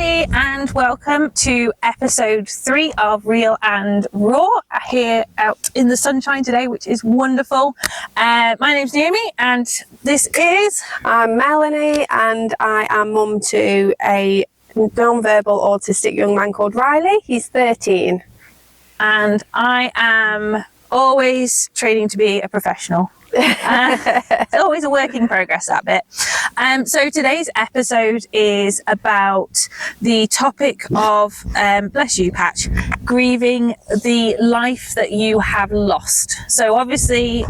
everybody, and welcome to episode 3 of Real and Raw, here out in the sunshine today, which is wonderful. My name's Naomi, and this is... I'm Melanie, and I am mum to a non-verbal autistic young man called Riley. He's 13. And I am always training to be a professional. It's always a work in progress, that bit. So today's episode is about the topic of, bless you Patch, grieving the life that you have lost. So obviously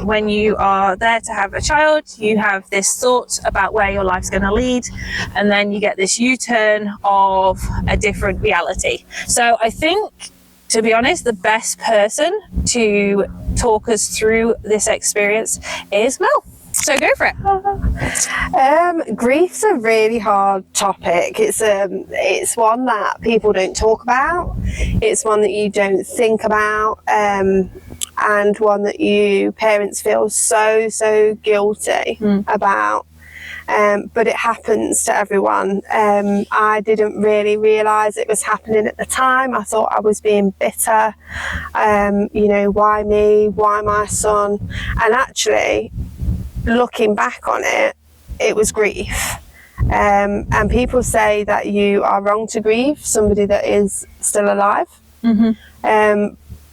when you are there to have a child, you have this thought about where your life's going to lead, and then you get this U-turn of a different reality. So I think, to be honest, the best person to talk us through this experience is Mel. So go for it. Grief's a really hard topic. It's one that people don't talk about. It's one that you don't think about, and one that you parents feel so guilty about. But it happens to everyone. I didn't really realise it was happening at the time. I thought I was being bitter. Why me? Why my son? And actually, looking back on it, it was grief. And people say that you are wrong to grieve somebody that is still alive.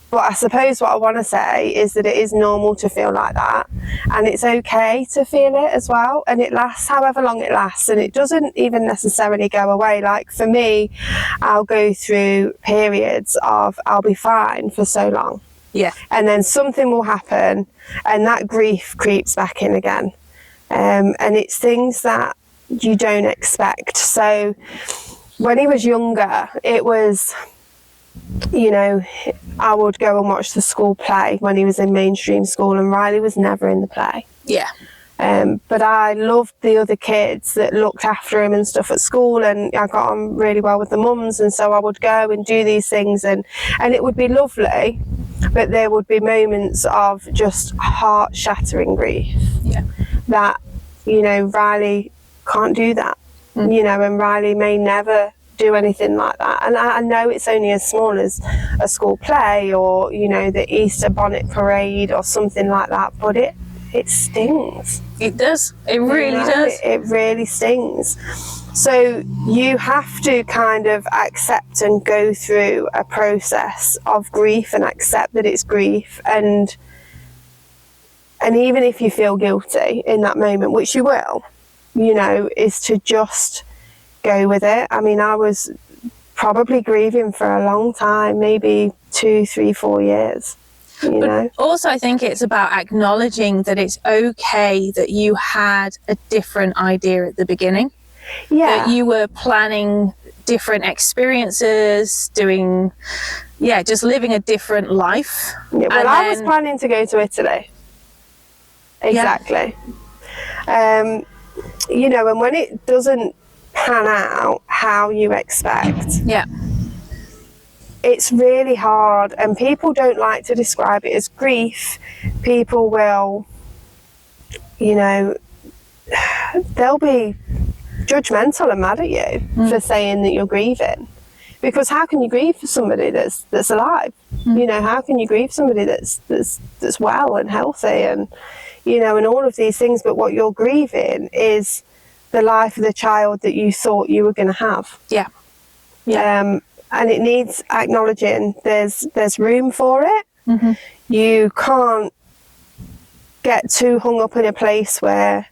But I suppose what I want to say is that it is normal to feel like that, and it's okay to feel it as well, and it lasts however long it lasts, and it doesn't even necessarily go away. Like for me, I'll go through periods of I'll be fine for so long, and then something will happen and that grief creeps back in again, and it's things that you don't expect. So when he was younger, it was, I would go and watch the school play when he was in mainstream school, and Riley was never in the play. But I loved the other kids that looked after him and stuff at school, and I got on really well with the mums, and so I would go and do these things, and it would be lovely, but there would be moments of just heart-shattering grief that, Riley can't do that, and Riley may never do anything like that. And I know it's only as small as a school play or the Easter bonnet parade or something like that, but it stings. It does. It really does. It really stings. So you have to kind of accept and go through a process of grief and accept that it's grief, and even if you feel guilty in that moment, which you will, is to just go with it. I mean, I was probably grieving for a long time, maybe 2, 3, 4 years. But also, I think it's about acknowledging that it's okay that you had a different idea at the beginning. That you were planning different experiences, just living a different life. I was planning to go to Italy. Exactly. And when it doesn't pan out how you expect, it's really hard, and people don't like to describe it as grief. People will, they'll be judgmental and mad at you for saying that you're grieving, because how can you grieve for somebody that's alive? How can you grieve somebody that's well and healthy and and all of these things? But what you're grieving is the life of the child that you thought you were going to have. And it needs acknowledging. There's room for it. You can't get too hung up in a place where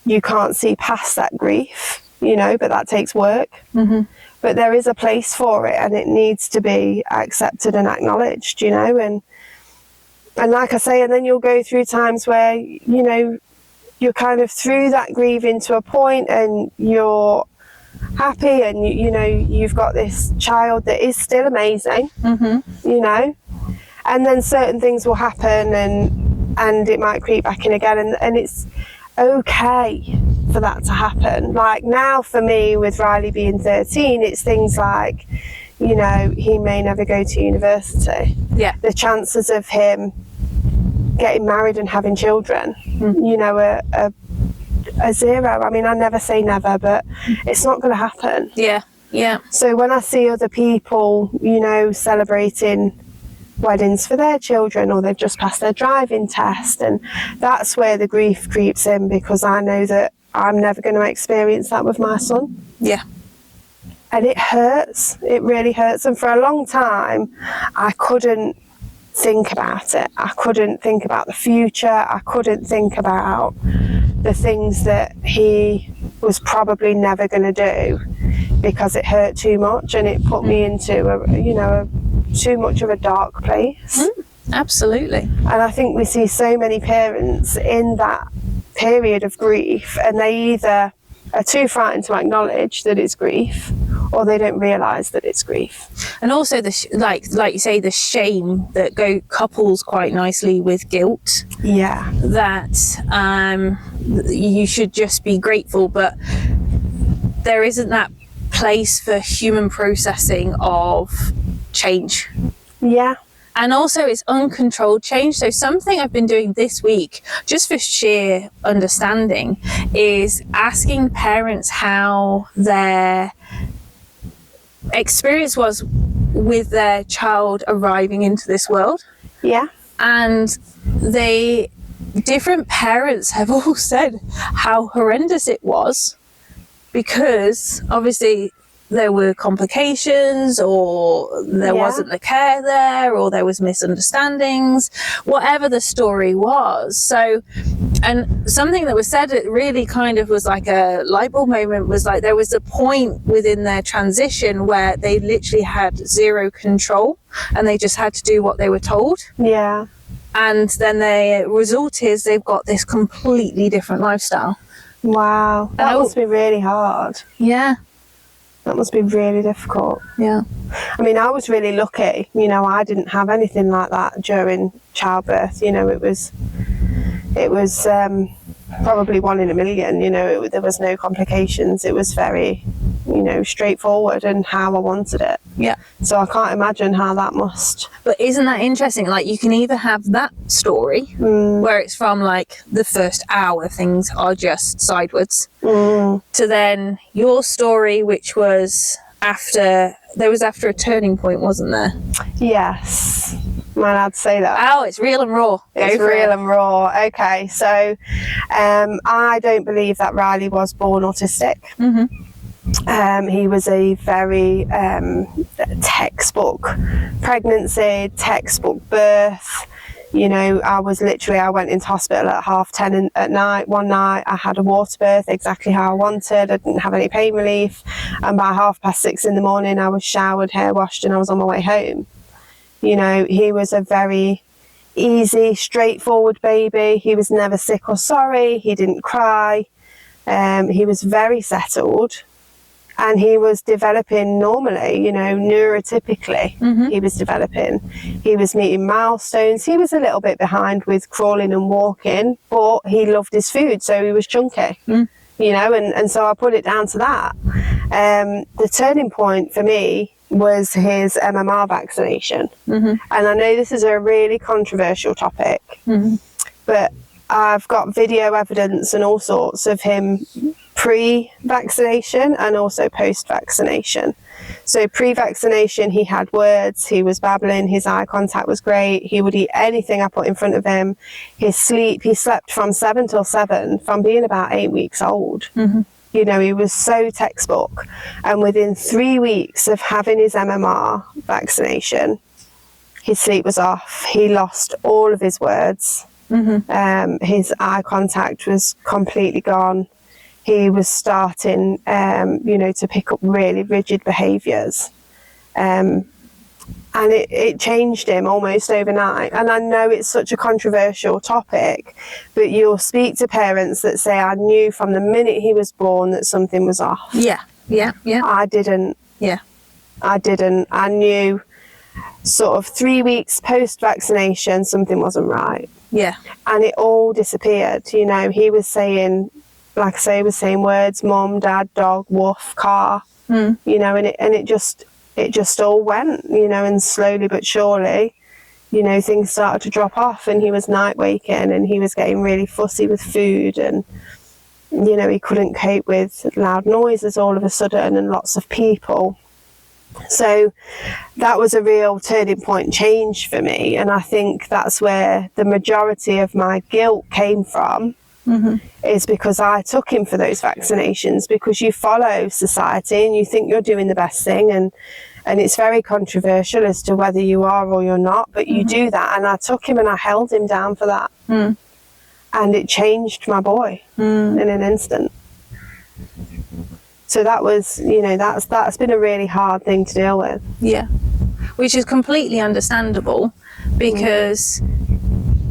you can't see past that grief, but that takes work. But there is a place for it, and it needs to be accepted and acknowledged, and like I say, and then you'll go through times where you're kind of through that grieving to a point, and you're happy, and you've got this child that is still amazing, and then certain things will happen, and it might creep back in again, and it's okay for that to happen. Like now for me, with Riley being 13, it's things like, he may never go to university. The chances of him getting married and having children, a zero. I mean, I never say never, but it's not going to happen. Yeah. So when I see other people, you know, celebrating weddings for their children, or they've just passed their driving test, and that's where the grief creeps in, because I know that I'm never going to experience that with my son. Yeah. And it hurts. It really hurts. And for a long time, I couldn't think about it. I couldn't think about the future. I couldn't think about the things that he was probably never going to do, because it hurt too much, and it put me into too much of a dark place. Absolutely. And I think we see so many parents in that period of grief, and they either are too frightened to acknowledge that it's grief, or they don't realise that it's grief. And also like you say, the shame that couples quite nicely with guilt. Yeah. That you should just be grateful, but there isn't that place for human processing of change. Yeah. And also it's uncontrolled change. So something I've been doing this week, just for sheer understanding, is asking parents how their experience was with their child arriving into this world. Yeah. And different parents have all said how horrendous it was, because obviously there were complications, or there wasn't the care there, or there was misunderstandings, whatever the story was. So, and something that was said, it really kind of was like a light bulb moment, was like there was a point within their transition where they literally had zero control, and they just had to do what they were told. Yeah. And then the result is they've got this completely different lifestyle. Wow. That must be really hard. Yeah. That must be really difficult. Yeah. I mean, I was really lucky. You know, I didn't have anything like that during childbirth. You know, it was probably 1 in a million. You know, there was no complications. It was very, you know, straightforward and how I wanted it. Yeah. So I can't imagine how that must. But isn't that interesting? Like, you can either have that story where it's from like the first hour things are just sideways, to then your story, which was after a turning point, wasn't there? Yes. Am I allowed to say that? Oh, it's real and raw. It's real and raw. Okay, so I don't believe that Riley was born autistic. He was a very textbook pregnancy, textbook birth. You know, I went into hospital at 10:30 at night. One night I had a water birth exactly how I wanted. I didn't have any pain relief. And by 6:30 in the morning, I was showered, hair washed, and I was on my way home. You know, he was a very easy, straightforward baby. He was never sick or sorry. He didn't cry. He was very settled. And he was developing normally, you know, neurotypically. He was developing. He was meeting milestones. He was a little bit behind with crawling and walking, but he loved his food, so he was chunky, you know, and so I put it down to that. The turning point for me was his MMR vaccination. And I know this is a really controversial topic, but I've got video evidence and all sorts of him pre-vaccination and also post-vaccination. So pre-vaccination, he had words, he was babbling, his eye contact was great, he would eat anything I put in front of him. His sleep, he slept from 7 till 7 from being about 8 weeks old. You know, he was so textbook. And within 3 weeks of having his MMR vaccination, his sleep was off. He lost all of his words. His eye contact was completely gone. He was starting, you know, to pick up really rigid behaviours. And it changed him almost overnight. And I know it's such a controversial topic, but you'll speak to parents that say, I knew from the minute he was born that something was off. Yeah. I didn't. Yeah. I didn't. I knew sort of 3 weeks post-vaccination, something wasn't right. Yeah. And it all disappeared. You know, he was saying, like I say, he was saying words, mum, dad, dog, woof, car, you know, and it just all went, you know, and slowly but surely, you know, things started to drop off, and he was night waking, and he was getting really fussy with food, and you know, he couldn't cope with loud noises all of a sudden and lots of people. So that was a real turning point change for me, and I think that's where the majority of my guilt came from. Is because I took him for those vaccinations, because you follow society and you think you're doing the best thing, and it's very controversial as to whether you are or you're not, but you do that, and I took him and I held him down for that, and it changed my boy in an instant. So that was, you know, that's been a really hard thing to deal with. Yeah, which is completely understandable, because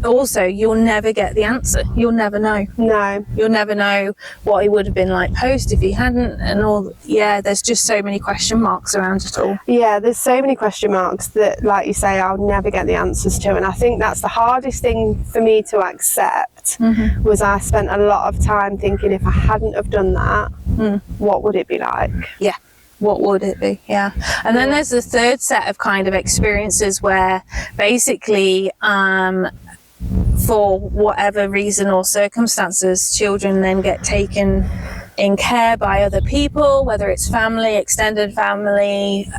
also you'll never get the answer. You'll never know. No. You'll never know what he would have been like post if he hadn't, and all. Yeah, there's just so many question marks around it all. Yeah, there's so many question marks that, like you say, I'll never get the answers to, and I think that's the hardest thing for me to accept. Was I spent a lot of time thinking, if I hadn't have done that, what would it be like? Yeah. What would it be? Yeah. And then there's the third set of kind of experiences where basically, for whatever reason or circumstances, children then get taken in care by other people, whether it's family, extended family,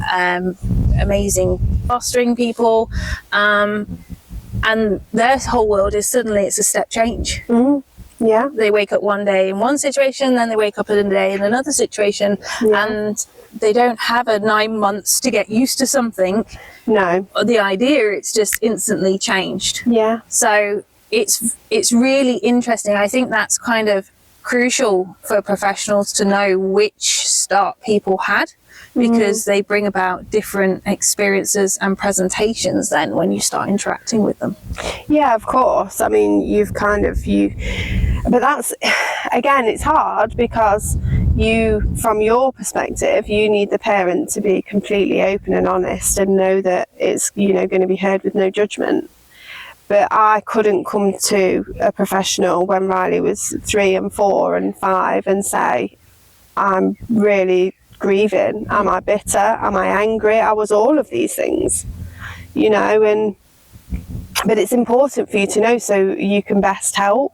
amazing fostering people, and their whole world is suddenly, it's a step change. Yeah. They wake up one day in one situation, then they wake up a day in another situation, and they don't have a 9 months to get used to something. No. The idea, it's just instantly changed. Yeah. So it's really interesting. I think that's kind of crucial for professionals to know which start people had, because they bring about different experiences and presentations then when you start interacting with them. Yeah, of course. I mean, but that's, again, it's hard because from your perspective, you need the parent to be completely open and honest and know that it's, you know, going to be heard with no judgment. But I couldn't come to a professional when Riley was 3 and 4 and 5 and say, I'm really grieving. Am I bitter? Am I angry? I was all of these things, you know, but it's important for you to know so you can best help.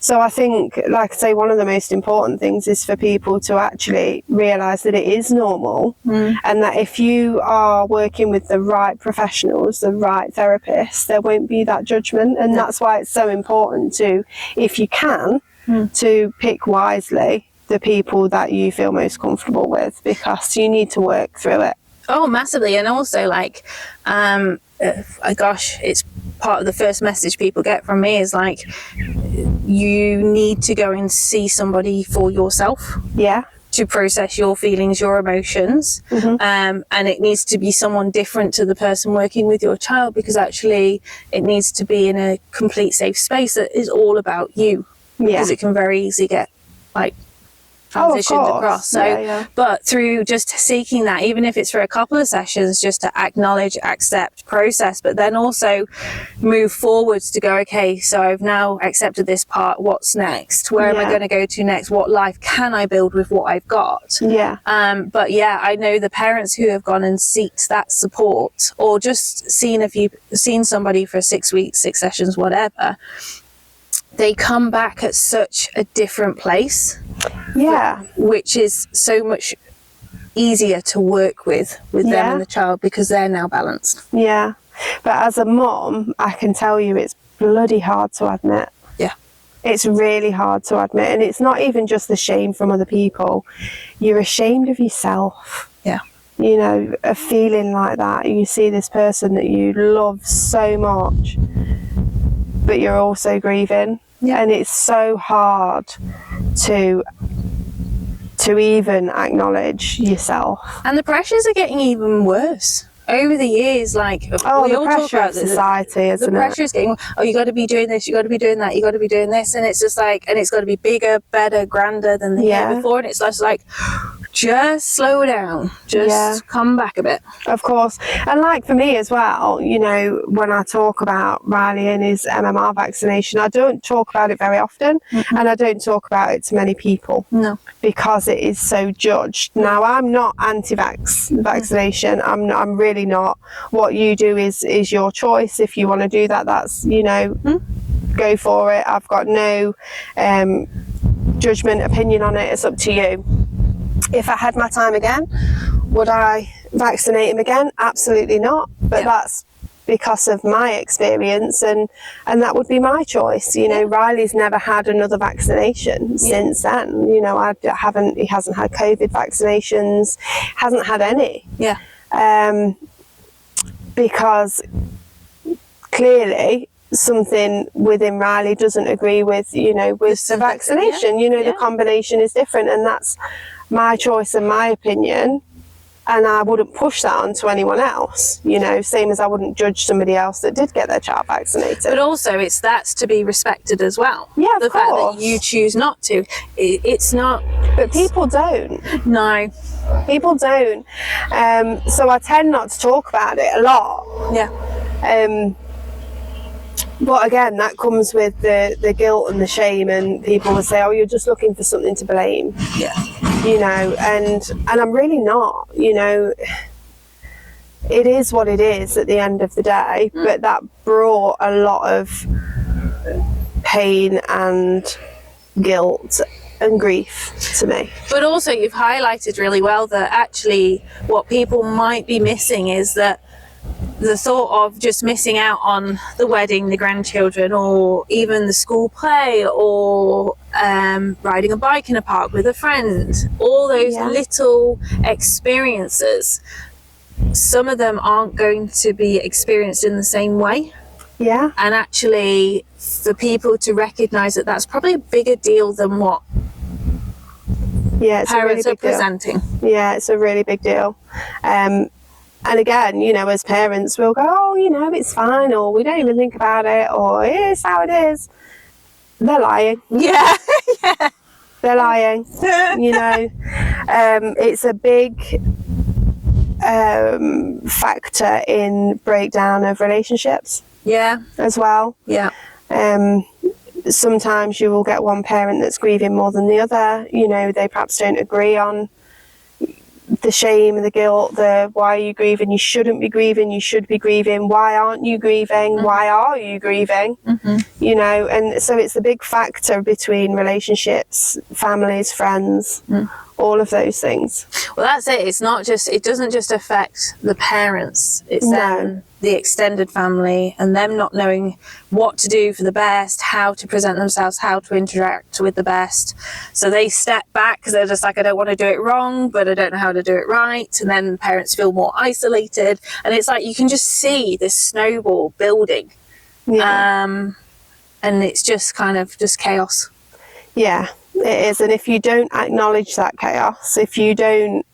So I think, like I say, one of the most important things is for people to actually realise that it is normal, and that if you are working with the right professionals, the right therapists, there won't be that judgment. And that's why it's so important to, if you can, to pick wisely the people that you feel most comfortable with, because you need to work through it. Oh, massively. And also, like, gosh, it's part of the first message people get from me is like, you need to go and see somebody for yourself. Yeah. To process your feelings, your emotions. And it needs to be someone different to the person working with your child, because actually it needs to be in a complete safe space that is all about you. Because it can very easily get like transitioned across. So, but through just seeking that, even if it's for a couple of sessions, just to acknowledge, accept, process, but then also move forwards to go, okay, so I've now accepted this part, what's next? Where am I going to go to next? What life can I build with what I've got? But yeah, I know the parents who have gone and sought that support, or just seen somebody for 6 weeks, 6 sessions, whatever, they come back at such a different place. Which is so much easier to work with them and the child, because they're now balanced. But as a mum, I can tell you it's bloody hard to admit. It's really hard to admit, and it's not even just the shame from other people. You're ashamed of yourself. You know, a feeling like that. You see this person that you love so much, but you're also grieving. And it's so hard to even acknowledge yourself. And the pressures are getting even worse over the years. Like, we all talk about society, isn't it? The pressure is getting, you got to be doing this, you got to be doing that, you got to be doing this, and it's just like, and it's got to be bigger, better, grander than the year before, and it's just like, just slow down, just come back a bit. Of course. And like for me as well, you know, when I talk about Riley and his MMR vaccination, I don't talk about it very often, and I don't talk about it to many people. Because it is so judged. Now, I'm not anti-vaccination. I'm really not. What you do is your choice. If you want to do that, that's, you know, go for it. I've got no judgment, opinion on it. It's up to you. If I had my time again, would I vaccinate him again? Absolutely not. But that's because of my experience, and that would be my choice. You know, Riley's never had another vaccination since then. You know, he hasn't had COVID vaccinations, hasn't had any. Yeah. Because clearly something within Riley doesn't agree with, you know, with the vaccination. You know, the combination is different, and that's my choice and my opinion. And I wouldn't push that onto anyone else, you know, same as I wouldn't judge somebody else that did get their child vaccinated. But also that's to be respected as well. Yeah, of the course. fact that you choose not to. It's not... But people don't. No. People don't. So I tend not to talk about it a lot. Yeah. But again, that comes with the guilt and the shame, and people will say, oh, you're just looking for something to blame. Yeah. You know, and I'm really not. You know, it is what it is at the end of the day, but that brought a lot of pain and guilt and grief to me. But also you've highlighted really well that actually what people might be missing is that the thought of just missing out on the wedding, the grandchildren, or even the school play, or riding a bike in a park with a friend, all those little experiences, some of them aren't going to be experienced in the same way. Yeah. And actually for people to recognise that that's probably a bigger deal than what it's parents a really are presenting. Yeah, it's a really big deal. And again, you know, as parents, we'll go, oh, you know, it's fine, or we don't even think about it, or it's how it is. They're lying. Yeah. They're lying. You know, it's a big factor in breakdown of relationships. Yeah. As well. Yeah. Sometimes you will get one parent that's grieving more than the other. You know, they perhaps don't agree on the shame and the guilt, the why are you grieving? You shouldn't be grieving, you should be grieving. Why aren't you grieving? Why are you grieving? You know, and so it's a big factor between relationships, families, friends, all of those things. Well, that's it. It's not just, it doesn't just affect the parents, it's then the extended family, and them not knowing what to do for the best, how to present themselves, how to interact with the best. So they step back because they're just like, I don't want to do it wrong, but I don't know how to do it right. And then parents feel more isolated. And it's like, you can just see this snowball building. Yeah. And it's just kind of just chaos. Yeah, it is. And if you don't acknowledge that chaos, if you don't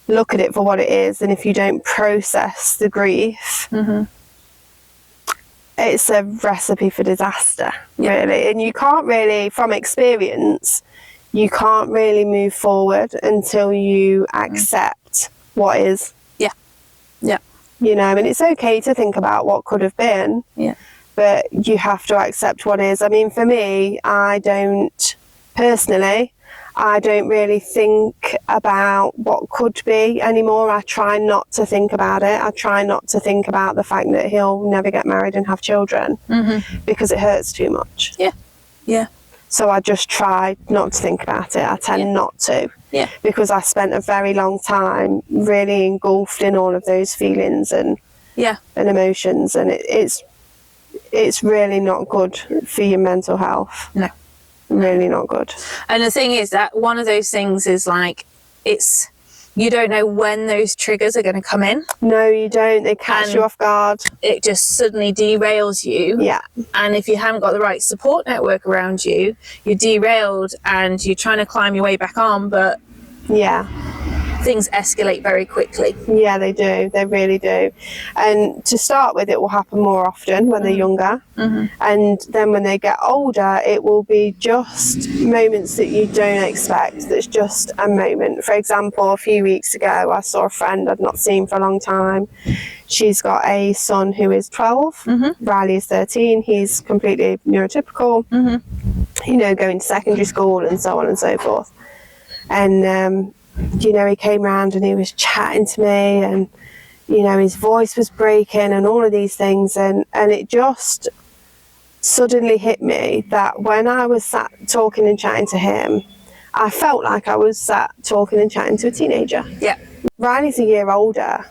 look at it for what it is, and if you don't process the grief, it's a recipe for disaster, really. And you can't really, from experience, you can't really move forward until you accept what is. Yeah. You know, and it's okay to think about what could have been, but you have to accept what is. I mean, for me, I don't really think about what could be anymore. I try not to think about it. I try not to think about the fact that he'll never get married and have children, because it hurts too much. Yeah. So I just try not to think about it. I tend not to. Yeah. Because I spent a very long time really engulfed in all of those feelings and emotions, and it's really not good for your mental health. No. Really not good. And the thing is that one of those things is like, you don't know when those triggers are going to come in. No, you don't. They catch you off guard. It just suddenly derails you. Yeah. And if you haven't got the right support network around you, you're derailed and you're trying to climb your way back on, but things escalate very quickly. Yeah, they do. They really do. And to start with, it will happen more often when they're younger. And then when they get older, it will be just moments that you don't expect. That's just a moment. For example, a few weeks ago, I saw a friend I'd not seen for a long time. She's got a son who is 12. Riley is 13. He's completely neurotypical, you know, going to secondary school and so on and so forth. And you know, he came round and he was chatting to me, and you know, his voice was breaking and all of these things, and it just suddenly hit me that when I was sat talking and chatting to him, I felt like I was sat talking and chatting to a teenager. Yeah. Riley's a year older,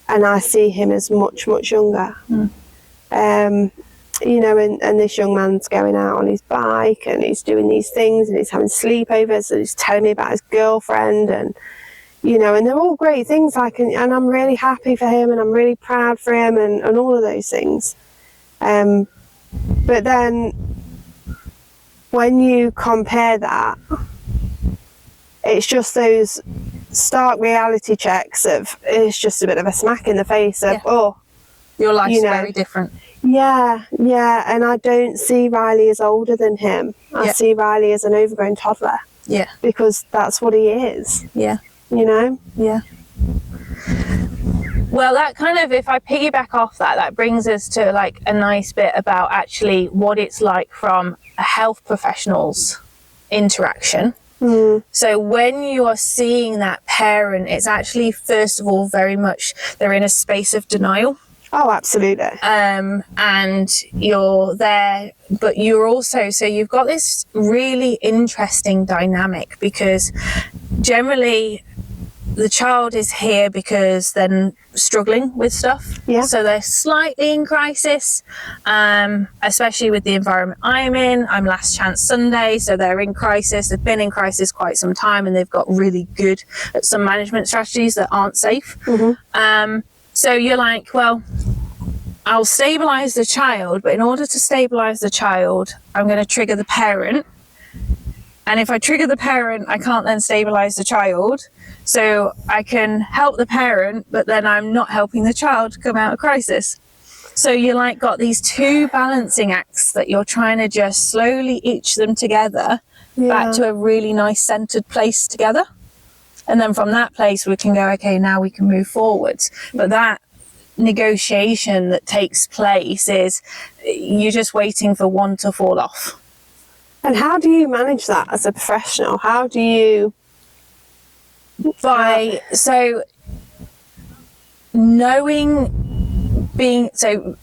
and I see him as much, much younger. You know, and this young man's going out on his bike and he's doing these things and he's having sleepovers and he's telling me about his girlfriend, and you know, and they're all great things, like, and I'm really happy for him and I'm really proud for him and all of those things. But then when you compare that, it's just those stark reality checks of, it's just a bit of a smack in the face of, oh, your life's you know, very different. Yeah, and I don't see Riley as older than him. I see Riley as an overgrown toddler. Yeah. Because that's what he is. Yeah. You know? Yeah. Well, that kind of, if I piggyback off that brings us to like a nice bit about actually what it's like from a health professional's interaction. So when you are seeing that parent, it's actually, first of all, very much, they're in a space of denial. Oh, absolutely. And you're there, but you're also, so you've got this really interesting dynamic, because generally the child is here because they're struggling with stuff. Yeah. So they're slightly in crisis, especially with the environment I'm in. I'm Last Chance Sunday, so they're in crisis. They've been in crisis quite some time, and they've got really good at some management strategies that aren't safe. So you're like, well, I'll stabilize the child, but in order to stabilize the child, I'm going to trigger the parent. And if I trigger the parent, I can't then stabilize the child. So I can help the parent, but then I'm not helping the child to come out of crisis. So you like got these two balancing acts that you're trying to just slowly etch them together back to a really nice centered place together. And then from that place, we can go, okay, now we can move forwards. But that negotiation that takes place is you're just waiting for one to fall off. And how do you manage that as a professional? How do you... So knowing, so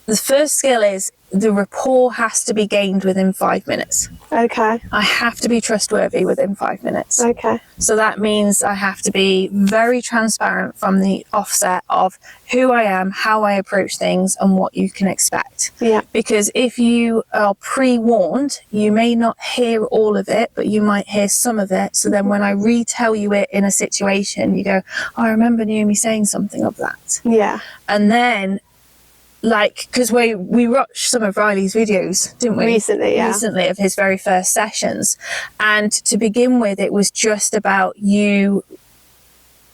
the first skill is the rapport has to be gained within 5 minutes. Okay. I have to be trustworthy within 5 minutes. Okay. So that means I have to be very transparent from the offset of who I am, how I approach things, and what you can expect. Yeah. Because if you are pre-warned, you may not hear all of it, but you might hear some of it. So then when I retell you it in a situation, you go, oh, I remember Naomi saying something of that. Yeah. And then, like, because we watched some of Riley's videos, didn't we? Recently, yeah. Recently, of his very first sessions. And to begin with, it was just about you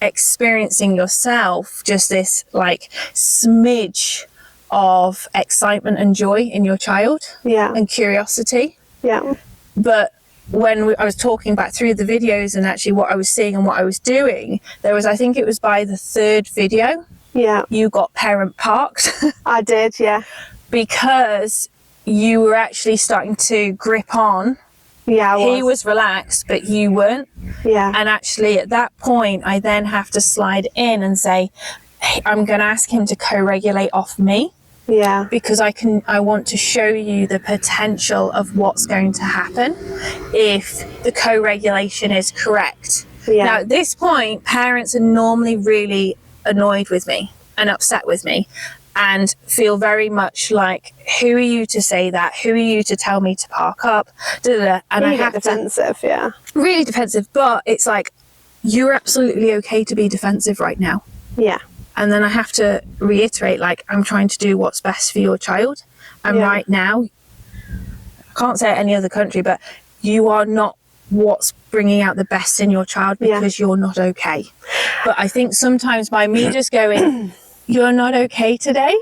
experiencing yourself just this, like, smidge of excitement and joy in your child. Yeah. And curiosity. Yeah. But when I was talking back through the videos and actually what I was seeing and what I was doing, there was, I think it was by the third video, yeah, you got parent parked. I did, yeah. Because you were actually starting to grip on. Yeah, He was relaxed, but you weren't. Yeah. And actually at that point, I then have to slide in and say, hey, I'm going to ask him to co-regulate off me. Yeah. Because I want to show you the potential of what's going to happen if the co-regulation is correct. Yeah. Now, at this point, parents are normally really annoyed with me and upset with me and feel very much like, who are you to say that? Who are you to tell me to park up? And I have defensive, yeah. Really defensive, but it's like, you're absolutely okay to be defensive right now. Yeah. And then I have to reiterate, like, I'm trying to do what's best for your child. And right now, I can't say it any other country, but you are not what's bringing out the best in your child because you're not okay. But I think sometimes by me just going, you're not okay today,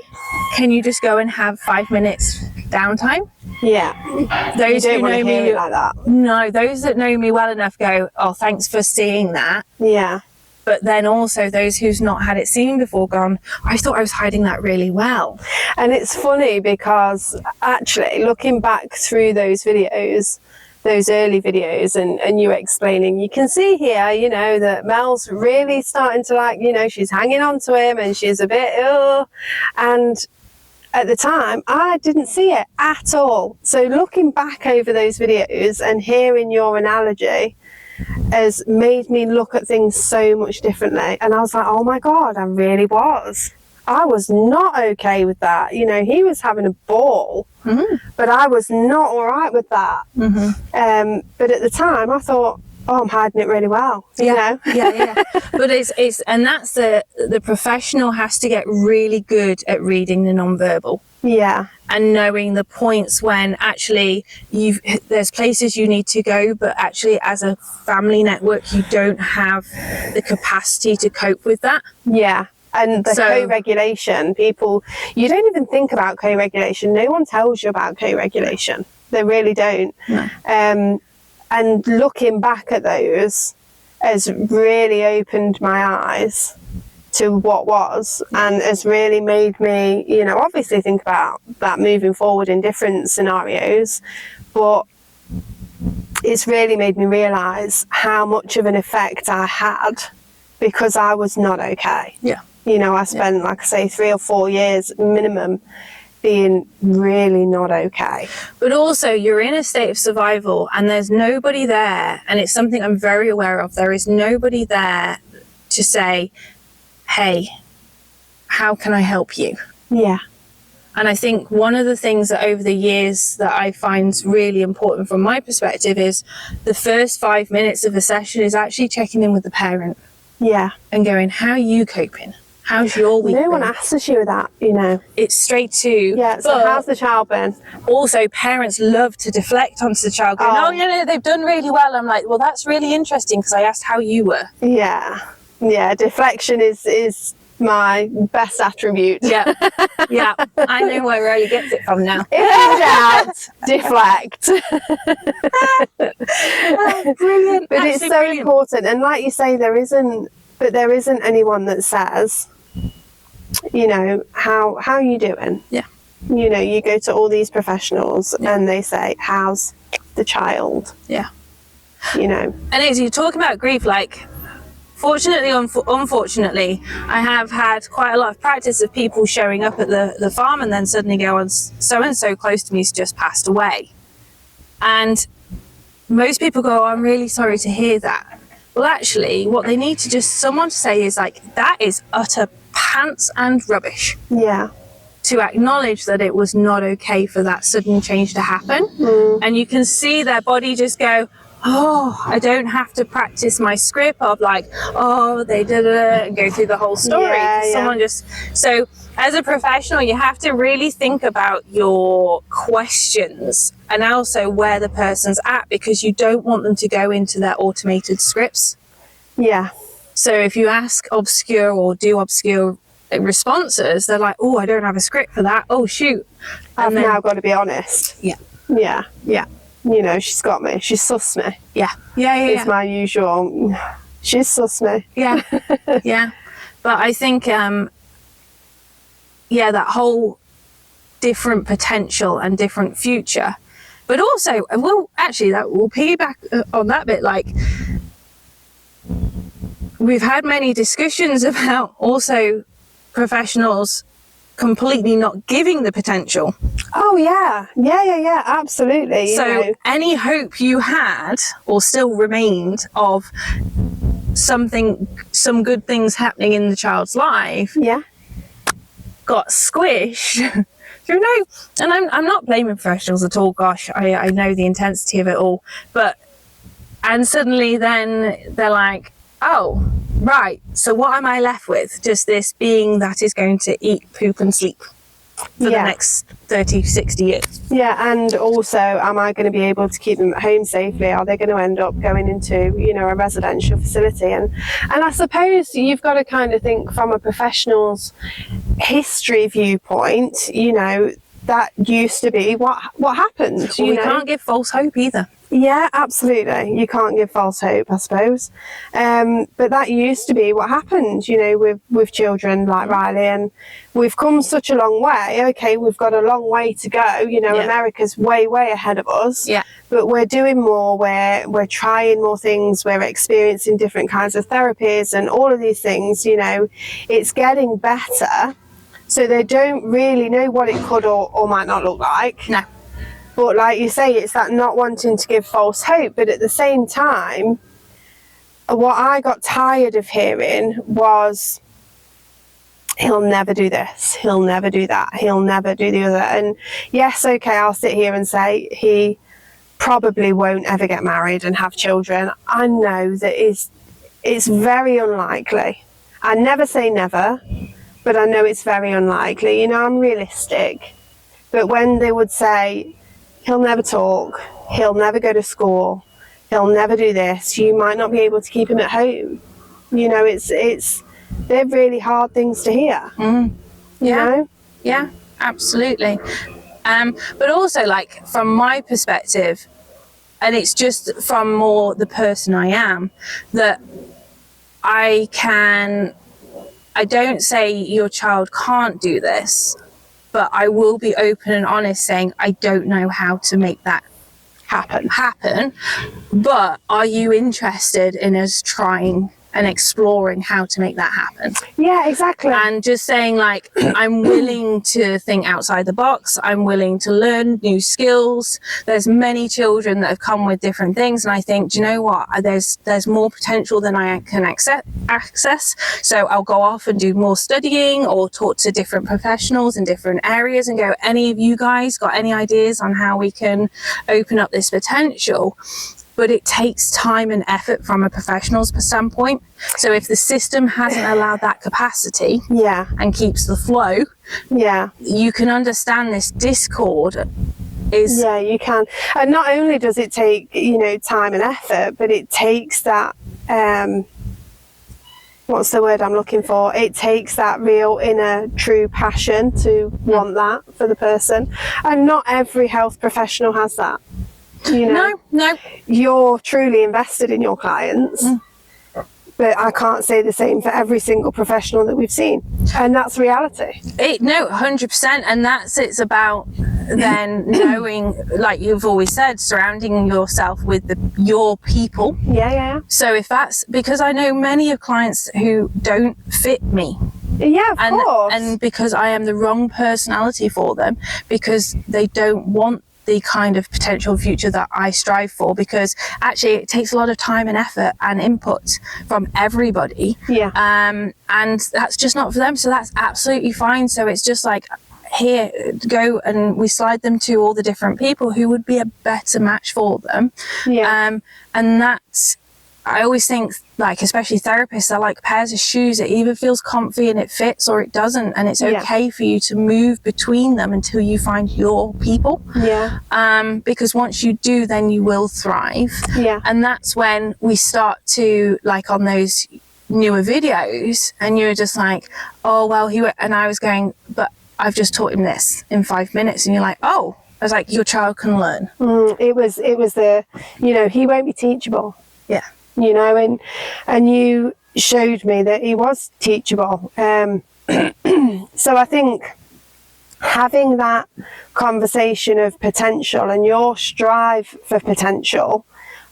can you just go and have 5 minutes downtime? Yeah. Those you don't who want to know hear me it like that. No, those that know me well enough go, oh, thanks for seeing that. Yeah. But then also those who's not had it seen before gone, I thought I was hiding that really well. And it's funny because actually looking back through those videos, those early videos, and you explaining, you can see here, you know, that Mel's really starting to, like, you know, she's hanging on to him and she's a bit and at the time, I didn't see it at all. So looking back over those videos and hearing your analogy has made me look at things so much differently. And I was like, oh my God, I really was. I was not okay with that. You know, he was having a ball, but I was not all right with that. But at the time, I thought, oh, I'm hiding it really well. You know? But it's and that's the professional has to get really good at reading the nonverbal. Yeah. And knowing the points when actually there's places you need to go, but actually as a family network, you don't have the capacity to cope with that. Yeah. And the co-regulation, people, you don't even think about co-regulation. No one tells you about co-regulation. They really don't. No. And looking back at those has really opened my eyes to what was, and has really made me, you know, obviously think about that moving forward in different scenarios, but it's really made me realise how much of an effect I had because I was not okay. Yeah. You know, I spent, like I say, 3 or 4 years minimum being really not okay. But also you're in a state of survival and there's nobody there, and it's something I'm very aware of. There is nobody there to say, hey, how can I help you? Yeah. And I think one of the things that over the years that I find really important from my perspective is the first 5 minutes of a session is actually checking in with the parent. Yeah. And going, how are you coping? How's your week No one been? asks you that, you know. It's straight to... Yeah, so how's the child been? Also, parents love to deflect onto the child, going, oh, yeah, they've done really well. I'm like, well, that's really interesting because I asked how you were. Yeah. Yeah, deflection is my best attribute. Yeah. Yeah. I know where Riley gets it from now. If in doubt, deflect. Oh, brilliant. But it's so important. And like you say, there isn't anyone that says, you know, how are you doing? Yeah. You know, you go to all these professionals and they say, how's the child? Yeah. You know. And as you talk about grief, like, fortunately, unfortunately, I have had quite a lot of practice of people showing up at the farm and then suddenly go on, so-and-so close to me has just passed away. And most people go, oh, I'm really sorry to hear that. Well, actually, what they need to someone to say is like, that is utter pants and rubbish. Yeah. To acknowledge that it was not okay for that sudden change to happen. And you can see their body just go, oh, I don't have to practice my script of like, oh, they did it, and go through the whole story. Someone just, so as a professional, you have to really think about your questions and also where the person's at, because you don't want them to go into their automated scripts. Yeah. So if you ask obscure or do obscure responses, they're like, oh, I don't have a script for that. Oh, shoot. I've now got to be honest. Yeah. Yeah. Yeah. You know, she's got me. She's sus me. Yeah. Yeah. It's my usual, she's sus me. Yeah. Yeah. But I think, that whole different potential and different future. But also, well, actually, that will piggyback on that bit. Like, we've had many discussions about also professionals completely not giving the potential. Oh yeah, absolutely. So any hope you had or still remained of some good things happening in the child's life, got squished through and I'm not blaming professionals at all. Gosh, I know the intensity of it all, and suddenly then they're like, oh, right, so what am I left with? Just this being that is going to eat, poop and sleep for the next 30, 60 years. Yeah, and also, am I going to be able to keep them at home safely? Are they going to end up going into, you know, a residential facility? And I suppose you've got to kind of think from a professional's history viewpoint, you know, that used to be what happened. Well, we can't give false hope either. Yeah, absolutely. You can't give false hope, I suppose. But that used to be what happened, you know, with children like Riley, and we've come such a long way. Okay, we've got a long way to go. You know, America's way ahead of us. Yeah. But we're doing more. We're trying more things. We're experiencing different kinds of therapies and all of these things. You know, it's getting better. So they don't really know what it could or might not look like. No. But like you say, it's that not wanting to give false hope. But at the same time, what I got tired of hearing was, he'll never do this, he'll never do that, he'll never do the other. And yes, okay, I'll sit here and say he probably won't ever get married and have children. I know that it's very unlikely. I never say never, but I know it's very unlikely. You know, I'm realistic. But when they would say, he'll never talk, he'll never go to school, he'll never do this, you might not be able to keep him at home. You know, they're really hard things to hear. Mm. You know? Yeah, absolutely. But also, like, from my perspective, and it's just from more the person I am, that I don't say your child can't do this, but I will be open and honest saying I don't know how to make that happen. But are you interested in us trying and exploring how to make that happen? Yeah, exactly. And just saying, like, I'm willing to think outside the box, I'm willing to learn new skills. There's many children that have come with different things, and I think, do you know what, there's more potential than I can access, so I'll go off and do more studying or talk to different professionals in different areas and go, any of you guys got any ideas on how we can open up this potential? But it takes time and effort from a professional's standpoint. So if the system hasn't allowed that capacity, and keeps the flow, you can understand this discord is... Yeah, you can. And not only does it take, you know, time and effort, but it takes that, what's the word I'm looking for? It takes that real inner true passion to want that for the person. And not every health professional has that. You know, no, you're truly invested in your clients, but I can't say the same for every single professional that we've seen, and that's reality. 100%, and it's about then knowing, like you've always said, surrounding yourself with your people. Yeah. So if that's because I know many of clients who don't fit me. Yeah, of course. And because I am the wrong personality for them, because they don't want the kind of potential future that I strive for, because actually it takes a lot of time and effort and input from everybody. And that's just not for them, so that's absolutely fine. So it's just like, here, go, and we slide them to all the different people who would be a better match for them. And that's, I always think, like, especially therapists, are like pairs of shoes. It either feels comfy and it fits, or it doesn't, and it's okay for you to move between them until you find your people. Because once you do, then you will thrive. And that's when we start to, like, on those newer videos, and you're just like, oh well, and I was going, but I've just taught him this in 5 minutes, and you're like, oh, I was like, your child can learn. It was the, you know, he won't be teachable. You know, and you showed me that he was teachable. So I think having that conversation of potential and your strive for potential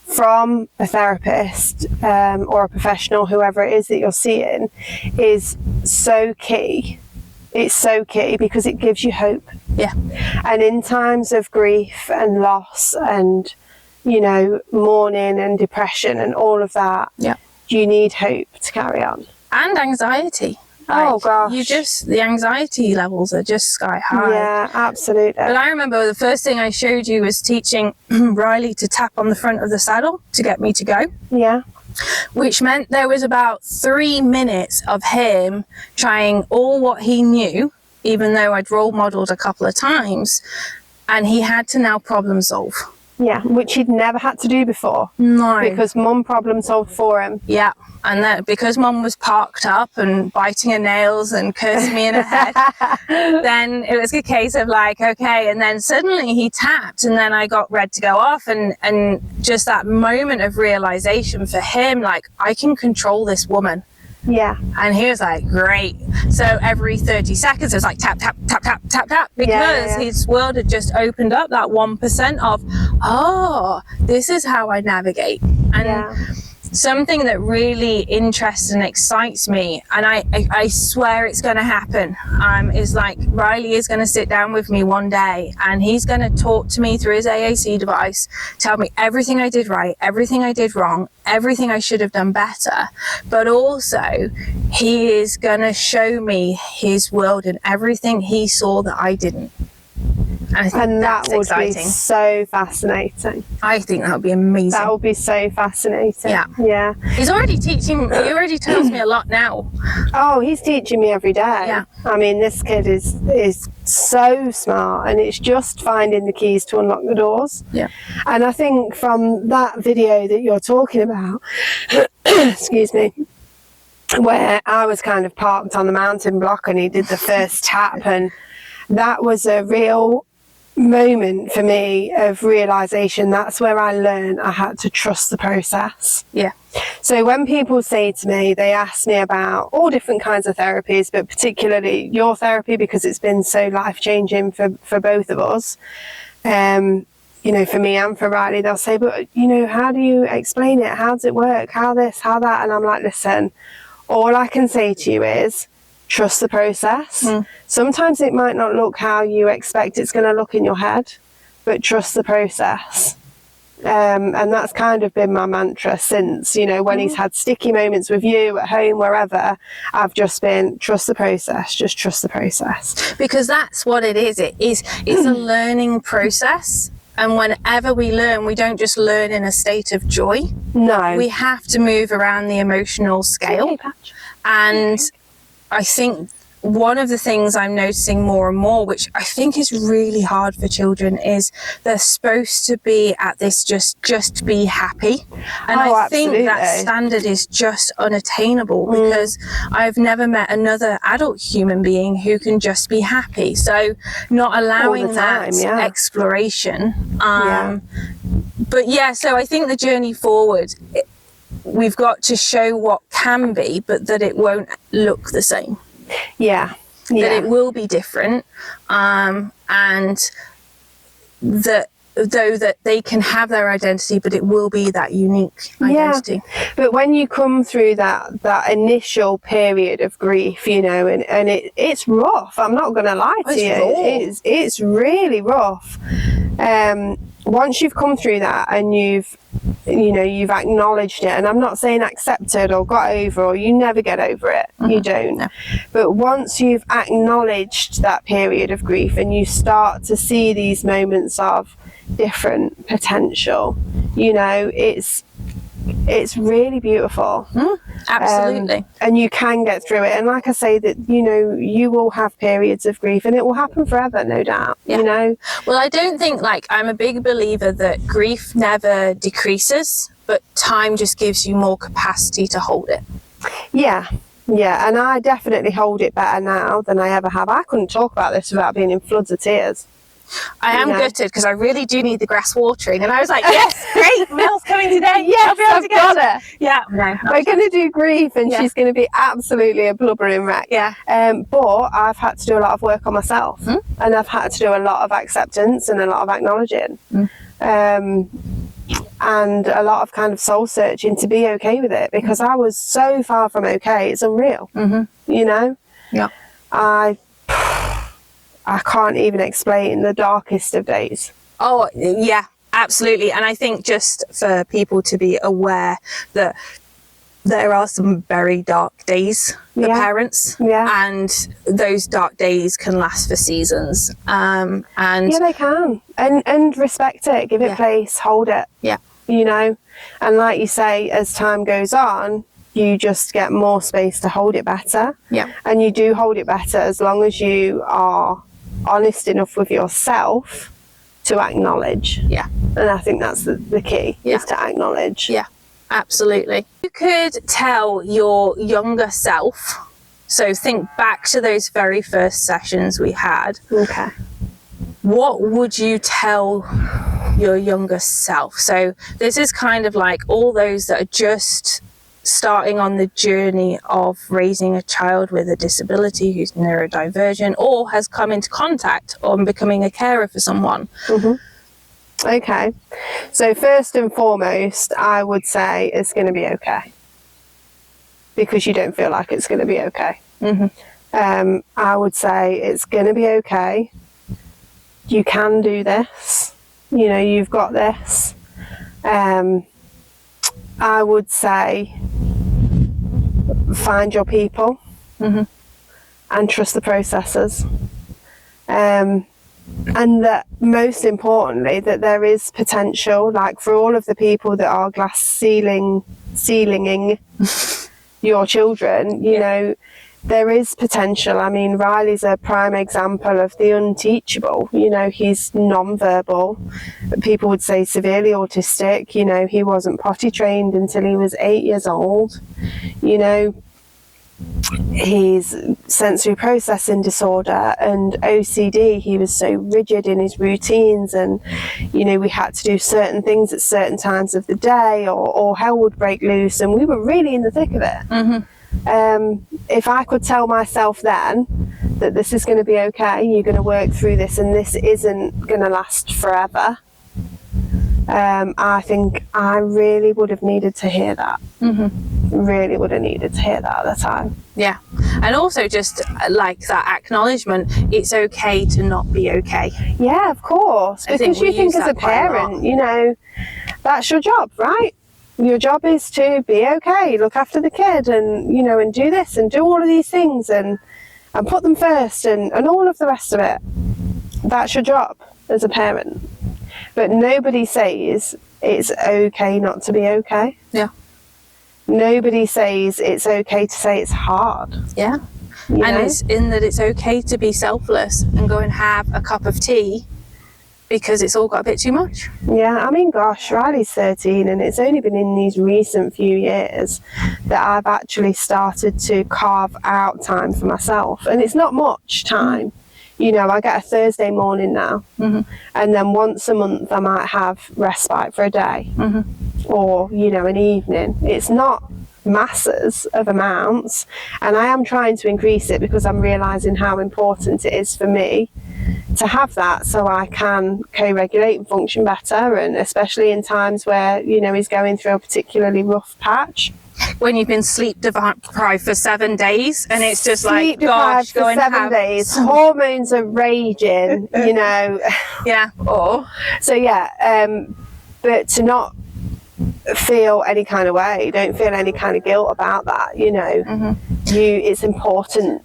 from a therapist or a professional, whoever it is that you're seeing, is so key. It's so key because it gives you hope. And in times of grief and loss and, you know, mourning and depression and all of that, you need hope to carry on. And anxiety. Oh gosh. The anxiety levels are just sky high. Yeah, absolutely. But I remember the first thing I showed you was teaching Riley to tap on the front of the saddle to get me to go. Which meant there was about 3 minutes of him trying all what he knew, even though I'd role modeled a couple of times, and he had to now problem solve. Which he'd never had to do before. No. Because mum problem solved for him. And then because mum was parked up and biting her nails and cursing me in her head, then it was a case of like, okay, and then suddenly he tapped, and then I got ready to go off, and just that moment of realization for him, like, I can control this woman. And he was like, great. So every 30 seconds it was like tap, tap, tap, tap, tap, tap, because his world had just opened up that 1% of, oh, this is how I navigate. And something that really interests and excites me, and I swear it's going to happen, is like Riley is going to sit down with me one day and he's going to talk to me through his AAC device, tell me everything I did right, everything I did wrong, everything I should have done better, but also he is going to show me his world and everything he saw that I didn't. And that would exciting. be so fascinating. I think that would be amazing. That would be so fascinating. Yeah. He's already teaching, he already tells me a lot now. Oh, he's teaching me every day. Yeah. I mean, this kid is so smart, and it's just finding the keys to unlock the doors. Yeah. And I think from that video that you're talking about, excuse me, where I was kind of parked on the mountain block and he did the first tap, and that was a real moment for me of realization. That's where I learned I had to trust the process. Yeah. So when people say to me, they ask me about all different kinds of therapies, but particularly your therapy, because it's been so life-changing for both of us, you know, for me and for Riley, they'll say, but you know, how do you explain it? How does it work? How this, how that? And I'm like, listen, all I can say to you is trust the process. Sometimes it might not look how you expect it's going to look in your head, but trust the process. And that's kind of been my mantra since, you know, when he's had sticky moments with you at home, wherever, I've just been trust the process, just trust the process. Because that's what it is. It's a learning process. And whenever we learn, we don't just learn in a state of joy. No. We have to move around the emotional scale. And I think one of the things I'm noticing more and more, which I think is really hard for children, is they're supposed to be at this just be happy. And I think that standard is just unattainable, because I've never met another adult human being who can just be happy. So not allowing that exploration. But yeah, so I think the journey forward, we've got to show what can be, but that it won't look the same. That it will be different, and that though that they can have their identity, but it will be that unique identity. But when you come through that initial period of grief, you know, and it's rough, I'm not going to lie to you, it's really rough. Once you've come through that and you've acknowledged it, and I'm not saying accepted or got over, or you never get over it, you don't. No. But once you've acknowledged that period of grief and you start to see these moments of different potential, you know, it's really beautiful. Absolutely. And you can get through it. And like I say, that, you know, you will have periods of grief and it will happen forever, no doubt. You know, well, I don't think, like, I'm a big believer that grief never decreases, but time just gives you more capacity to hold it. And I definitely hold it better now than I ever have. I couldn't talk about this without being in floods of tears. I am gutted, because I really do need the grass watering, and I was like, yes, great, Mel's coming today. Yes, I've got her. Yeah, no, we're going to do grief, and she's going to be absolutely a blubbering wreck. But I've had to do a lot of work on myself, and I've had to do a lot of acceptance and a lot of acknowledging, and a lot of kind of soul searching to be okay with it, because I was so far from okay. It's unreal. You know. I can't even explain the darkest of days. Oh, yeah, absolutely. And I think just for people to be aware that there are some very dark days for parents. And those dark days can last for seasons. And they can. And respect it, give it place, hold it. You know, and like you say, as time goes on, you just get more space to hold it better. And you do hold it better as long as you are honest enough with yourself to acknowledge. And I think that's the key, is to acknowledge. Absolutely. You could tell your younger self, so think back to those very first sessions we had. What would you tell your younger self? So this is kind of like all those that are just starting on the journey of raising a child with a disability who's neurodivergent, or has come into contact on becoming a carer for someone. Okay. So first and foremost, I would say it's going to be okay. Because you don't feel like it's going to be okay. I would say it's going to be okay. You can do this. You know, you've got this. I would say find your people and trust the processes. And that most importantly, that there is potential, like for all of the people that are glass ceilinging your children, you know, there is potential. I mean, Riley's a prime example of the unteachable. You know, he's non-verbal. People would say severely autistic. You know, he wasn't potty trained until he was 8 years old. You know, his sensory processing disorder and OCD, he was so rigid in his routines, and you know, we had to do certain things at certain times of the day, or hell would break loose, and we were really in the thick of it. If I could tell myself then that this is going to be okay, you're going to work through this, and this isn't going to last forever, I think I really would have needed to hear that. Really would have needed to hear that at the time. Yeah. And also just like that acknowledgement, it's okay to not be okay. Yeah, of course. Because you think as a parent, you know, that's your job, right? Your job is to be okay, look after the kid, and you know, and do this and do all of these things, and put them first, and all of the rest of it. That's your job as a parent. But nobody says it's okay not to be okay. Yeah. Nobody says it's okay to say it's hard. Yeah. You know? It's in that it's okay to be selfless and go and have a cup of tea because it's all got a bit too much. Yeah, I mean, gosh, Riley's 13, and it's only been in these recent few years that I've actually started to carve out time for myself. And it's not much time. You know, I get a Thursday morning now, and then once a month I might have respite for a day, or, you know, an evening. It's not masses of amounts, and I am trying to increase it because I'm realising how important it is for me to have that, so I can co-regulate and function better, and especially in times where, you know, he's going through a particularly rough patch. When you've been sleep deprived for 7 days, and it's just sleep like, gosh, for 7 days, hormones are raging, you know. Yeah. So yeah, but to not feel any kind of way, don't feel any kind of guilt about that, you know. It's important.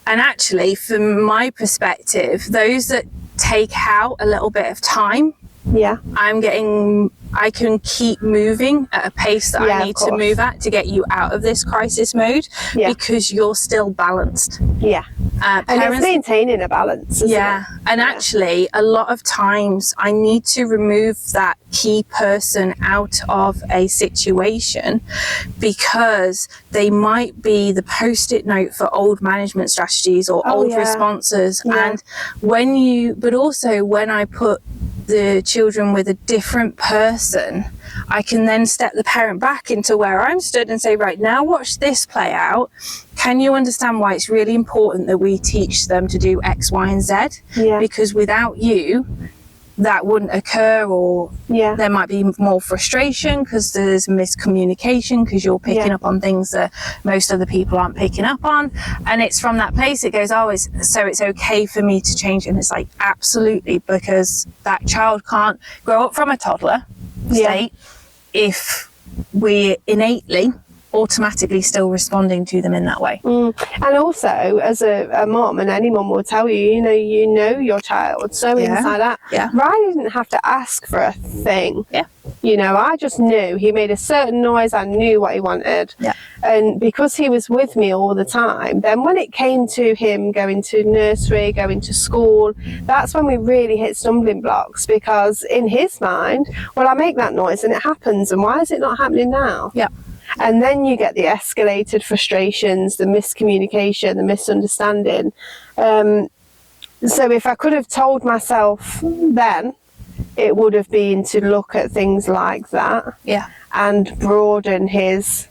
And actually, from my perspective, those that take out a little bit of time, I can keep moving at a pace that I need to move at to get you out of this crisis mode, because you're still balanced. And it's maintaining a balance, isn't it? And actually, a lot of times I need to remove that key person out of a situation because they might be the post-it note for old management strategies or old responses. And but also when I put the children with a different person, I can then step the parent back into where I'm stood and say, right, now watch this play out. Can you understand why it's really important that we teach them to do X, Y, and Z? Because without you, that wouldn't occur, or there might be more frustration because there's miscommunication because you're picking up on things that most other people aren't picking up on. And it's from that place it goes, so it's okay for me to change. And it's like, absolutely, because that child can't grow up from a toddler state if we're innately automatically still responding to them in that way. And also, as a mom, and any mom will tell you, you know your child so inside out. Riley didn't have to ask for a thing. You know, I just knew he made a certain noise. I knew what he wanted. And because he was with me all the time, then when it came to him going to nursery, going to school, that's when we really hit stumbling blocks, because in his mind, well, I make that noise and it happens, and why is it not happening now? And then you get the escalated frustrations, the miscommunication, the misunderstanding. So if I could have told myself then, it would have been to look at things like that and broaden his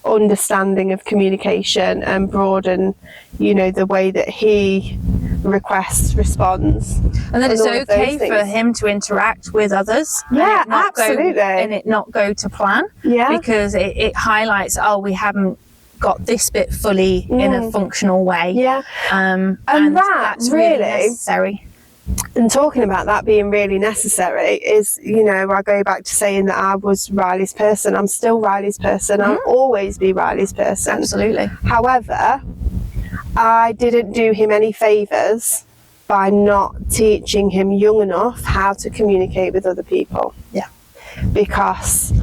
understanding of communication, and broaden, you know, the way that he requests, responds. And then it's all of okay those for things. him to interact with others. Yeah, and it not absolutely. and it not go to plan. Yeah. Because it highlights, oh, we haven't got this bit fully in a functional way. Yeah. And that's really necessary. And talking about that being really necessary is, you know, I go back to saying that I was Riley's person. I'm still Riley's person. I'll always be Riley's person. Absolutely. However, I didn't do him any favours by not teaching him young enough how to communicate with other people. Yeah. Because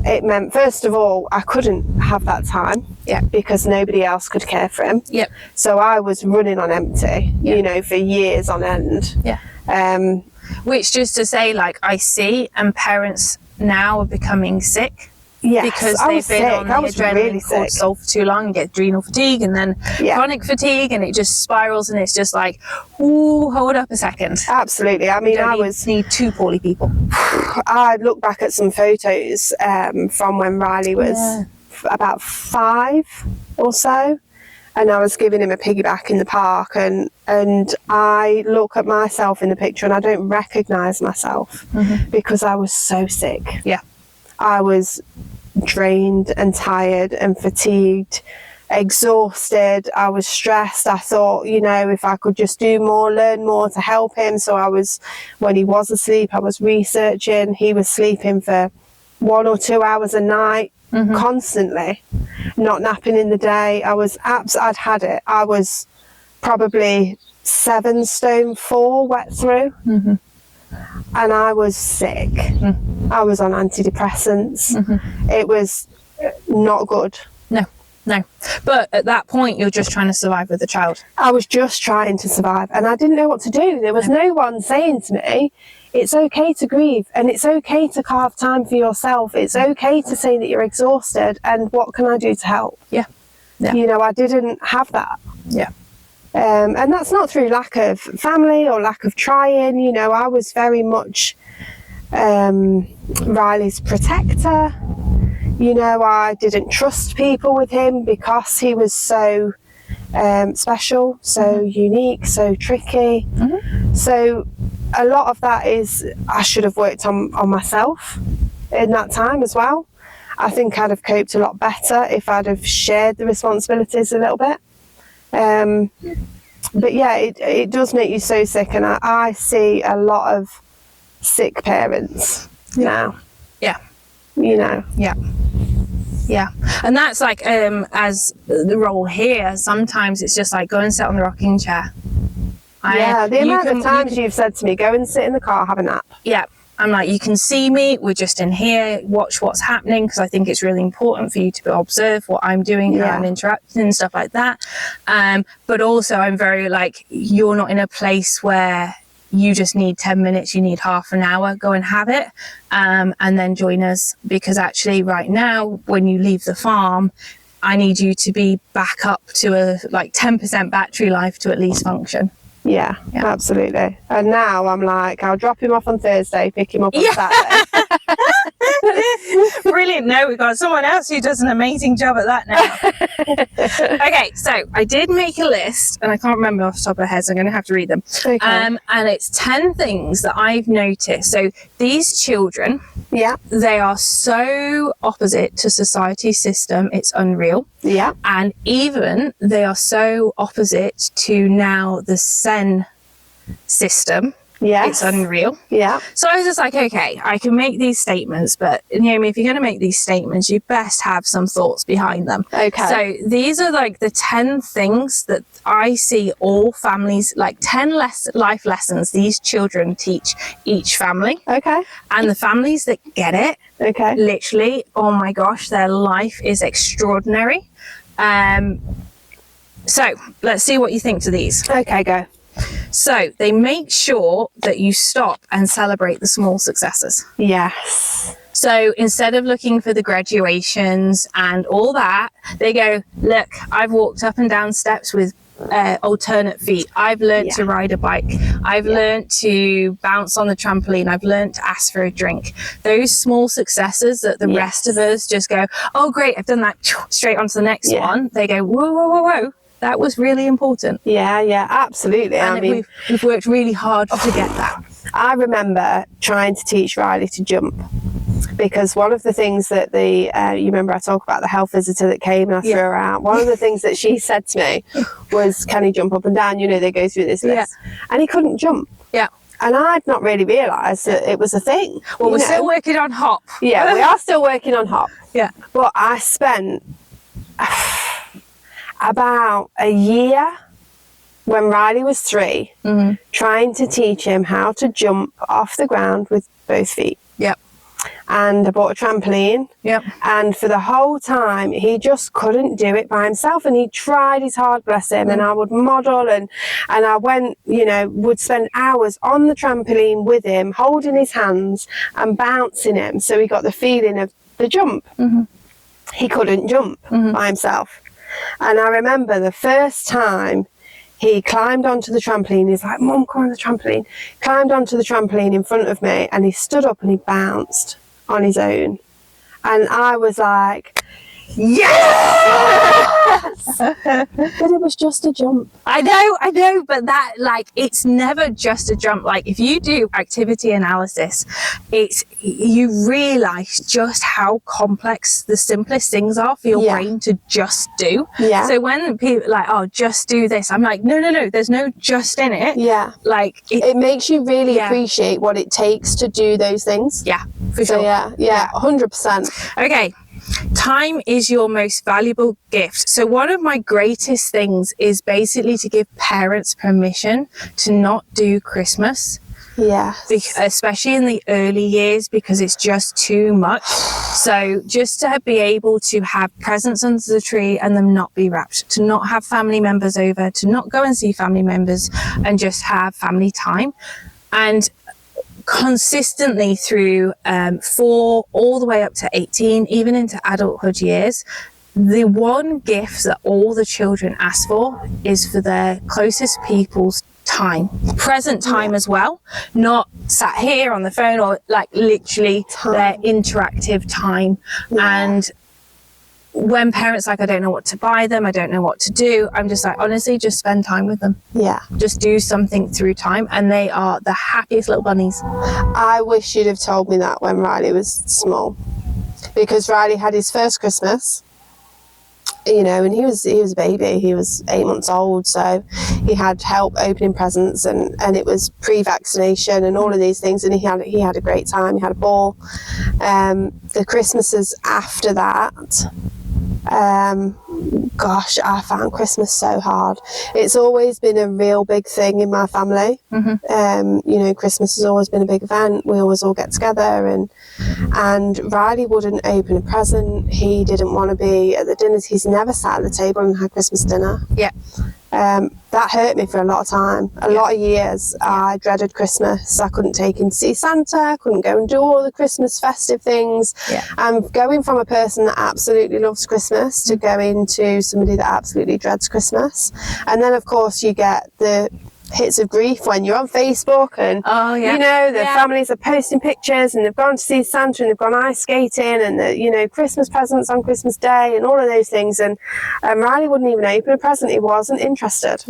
it meant, first of all, I couldn't have that time. Yeah. Because nobody else could care for him. Yep. So I was running on empty, you know, for years on end. Yeah. Which, just to say, like, I see, and parents now are becoming sick. Yes, because I they've was been sick. on the I was adrenaline really sick. cortisol for too long and get adrenal fatigue and then chronic fatigue, and it just spirals, and it's just like, ooh, hold up a second. Absolutely. I mean, I need two poorly people. I look back at some photos from when Riley was about 5 or so, and I was giving him a piggyback in the park, and I look at myself in the picture and I don't recognise myself because I was so sick. Yeah. I was drained and tired and fatigued, exhausted. I was stressed. I thought, you know, if I could just do more, learn more to help him. So I was, when he was asleep, I was researching. He was sleeping for 1 or 2 hours a night, constantly, not napping in the day. I'd had it. I was probably 7 stone 4 wet through. And I was sick. I was on antidepressants. It was not good. No. But at that point, you're just trying to survive with the child. I was just trying to survive, and I didn't know what to do. There was no one saying to me, it's okay to grieve, and it's okay to carve time for yourself. It's okay to say that you're exhausted, and what can I do to help? Yeah. You know, I didn't have that. Yeah. And that's not through lack of family or lack of trying. You know, I was very much Riley's protector. You know, I didn't trust people with him because he was so special, so unique, so tricky. So a lot of that is, I should have worked on myself in that time as well. I think I'd have coped a lot better if I'd have shared the responsibilities a little bit. But yeah, it does make you so sick, and I see a lot of sick parents now. Yeah. You know. Yeah. And that's like, as the role here, sometimes it's just like, go and sit on the rocking chair. The amount of times you've said to me, go and sit in the car, have a nap. Yeah. I'm like, you can see me, we're just in here, watch what's happening, because I think it's really important for you to observe what I'm doing, how I'm interacting and stuff like that. But also I'm very like, you're not in a place where you just need 10 minutes, you need half an hour, go and have it, and then join us, because actually right now, when you leave the farm, I need you to be back up to a like 10% battery life to at least function. Yeah, absolutely. And now I'm like, I'll drop him off on Thursday, pick him up on Saturday. Brilliant. No, we've got someone else who does an amazing job at that now. Okay, so I did make a list, and I can't remember off the top of my head, so I'm going to have to read them. Okay. And it's 10 things that I've noticed. So these children, they are so opposite to society's system, it's unreal. Yeah. And even they are so opposite to now the SEN system. Yes. It's unreal. Yeah. So I was just like, okay, I can make these statements, but Naomi, if you're going to make these statements, you best have some thoughts behind them. Okay. So these are like the 10 things that I see all families, like 10 life lessons these children teach each family. Okay. And the families that get it, literally, oh my gosh, their life is extraordinary. So let's see what you think to these. Okay, go. So they make sure that you stop and celebrate the small successes. Yes. So instead of looking for the graduations and all that, they go, look, I've walked up and down steps with alternate feet. I've learned to ride a bike. I've learned to bounce on the trampoline. I've learned to ask for a drink. Those small successes that the rest of us just go, oh, great, I've done that, straight on to the next one. They go, whoa, whoa, whoa, whoa. that was really important. Yeah, absolutely. And we've worked really hard to get that. I remember trying to teach Riley to jump, because one of the things that you remember I talked about the health visitor that came and I threw her out. One of the things that she said to me was, can he jump up and down? You know, they go through this list. And he couldn't jump. Yeah. And I'd not really realised that it was a thing. Well, we're still working on hop. Yeah, we are still working on hop. Yeah. But I spent about a year when Riley was 3 trying to teach him how to jump off the ground with both feet. Yep. And I bought a trampoline. Yep. And for the whole time, he just couldn't do it by himself. And he tried his hard, bless him. And I would model and I went, you know, would spend hours on the trampoline with him, holding his hands and bouncing him. So he got the feeling of the jump. He couldn't jump by himself. And I remember the first time he climbed onto the trampoline. He's like, Mum, come on the trampoline. Climbed onto the trampoline in front of me and he stood up and he bounced on his own. And I was like, yes! But it was just a jump. I know, but that, like, it's never just a jump. Like, if you do activity analysis, you realise just how complex the simplest things are for your brain to just do. Yeah. So when people are like, oh, just do this, I'm like, no, there's no just in it. Yeah. Like, it makes you really appreciate what it takes to do those things. Yeah, for sure. Yeah, 100%. Okay. Time is your most valuable gift. So one of my greatest things is basically to give parents permission to not do Christmas. Yeah. Especially in the early years, because it's just too much. So just to be able to have presents under the tree and them not be wrapped, to not have family members over, to not go and see family members and just have family time. And consistently through 4 all the way up to 18, even into adulthood years, the one gift that all the children ask for is for their closest people's time, present time as well, not sat here on the phone, or like literally their interactive time. And when parents like, I don't know what to buy them, I don't know what to do, I'm just like, honestly, just spend time with them. Yeah. Just do something through time, and they are the happiest little bunnies. I wish you'd have told me that when Riley was small, because Riley had his first Christmas, you know, and he was a baby. He was 8 months old, so he had help opening presents, and it was pre-vaccination and all of these things, and he had a great time. He had a ball. The Christmases after that, gosh, I found Christmas so hard. It's always been a real big thing in my family. You know, Christmas has always been a big event. We always all get together, and Riley wouldn't open a present. He didn't want to be at the dinners. He's never sat at the table and had Christmas dinner. Yeah. That hurt me for a lot of time, a lot of years. I dreaded Christmas. I couldnn't take him to see Santa. I couldn't go and do all the Christmas festive things. And going from a person that absolutely loves Christmas to going to somebody that absolutely dreads Christmas. And then, of course, you get the hits of grief when you're on Facebook and you know, the families are posting pictures and they've gone to see Santa and they've gone ice skating and the, you know, Christmas presents on Christmas Day and all of those things, and Riley wouldn't even open a present. He wasn't interested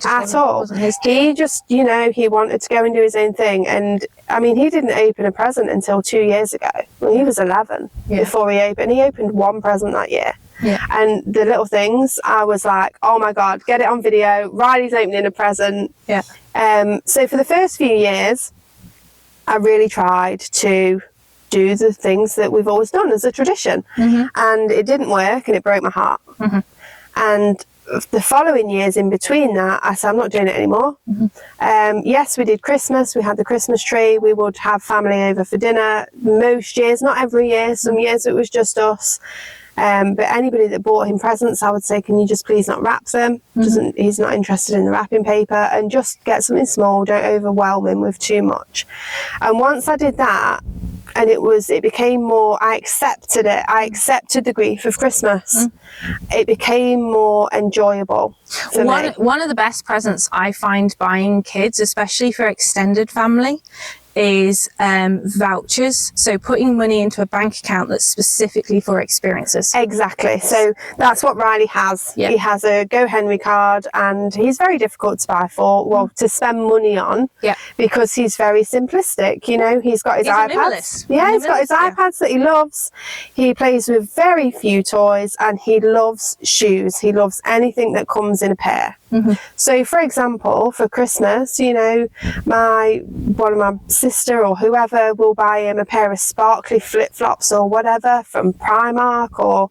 at all. He just, you know, he wanted to go and do his own thing. And I mean, he didn't open a present until 2 years ago. Well, he was 11 before he opened one present that year. And the little things, I was like, oh my God, get it on video. Riley's opening a present. So for the first few years, I really tried to do the things that we've always done as a tradition. And it didn't work, and it broke my heart. And the following years in between that, I said, I'm not doing it anymore. Yes, we did Christmas. We had the Christmas tree. We would have family over for dinner most years, not every year. Some years it was just us. But anybody that bought him presents, I would say, can you just please not wrap them? He's not interested in the wrapping paper, and just get something small. Don't overwhelm him with too much. And once I did that, and it became more, I accepted it. I accepted the grief of Christmas. It became more enjoyable for me. One of the best presents I find buying kids, especially for extended family, is vouchers. So putting money into a bank account that's specifically for experiences. Exactly. So that's what Riley has. Yeah. He has a Go Henry card, and he's very difficult to buy for, well, to spend money on, Yeah. because he's very simplistic. You know, he's got his He's a iPads. minimalist. Yeah, he's got his Yeah. iPads that he loves. He plays with very few toys, and he loves shoes. He loves anything that comes in a pair. Mm-hmm. So, for example, for Christmas, you know, one of my sister or whoever will buy him a pair of sparkly flip-flops or whatever from Primark, or,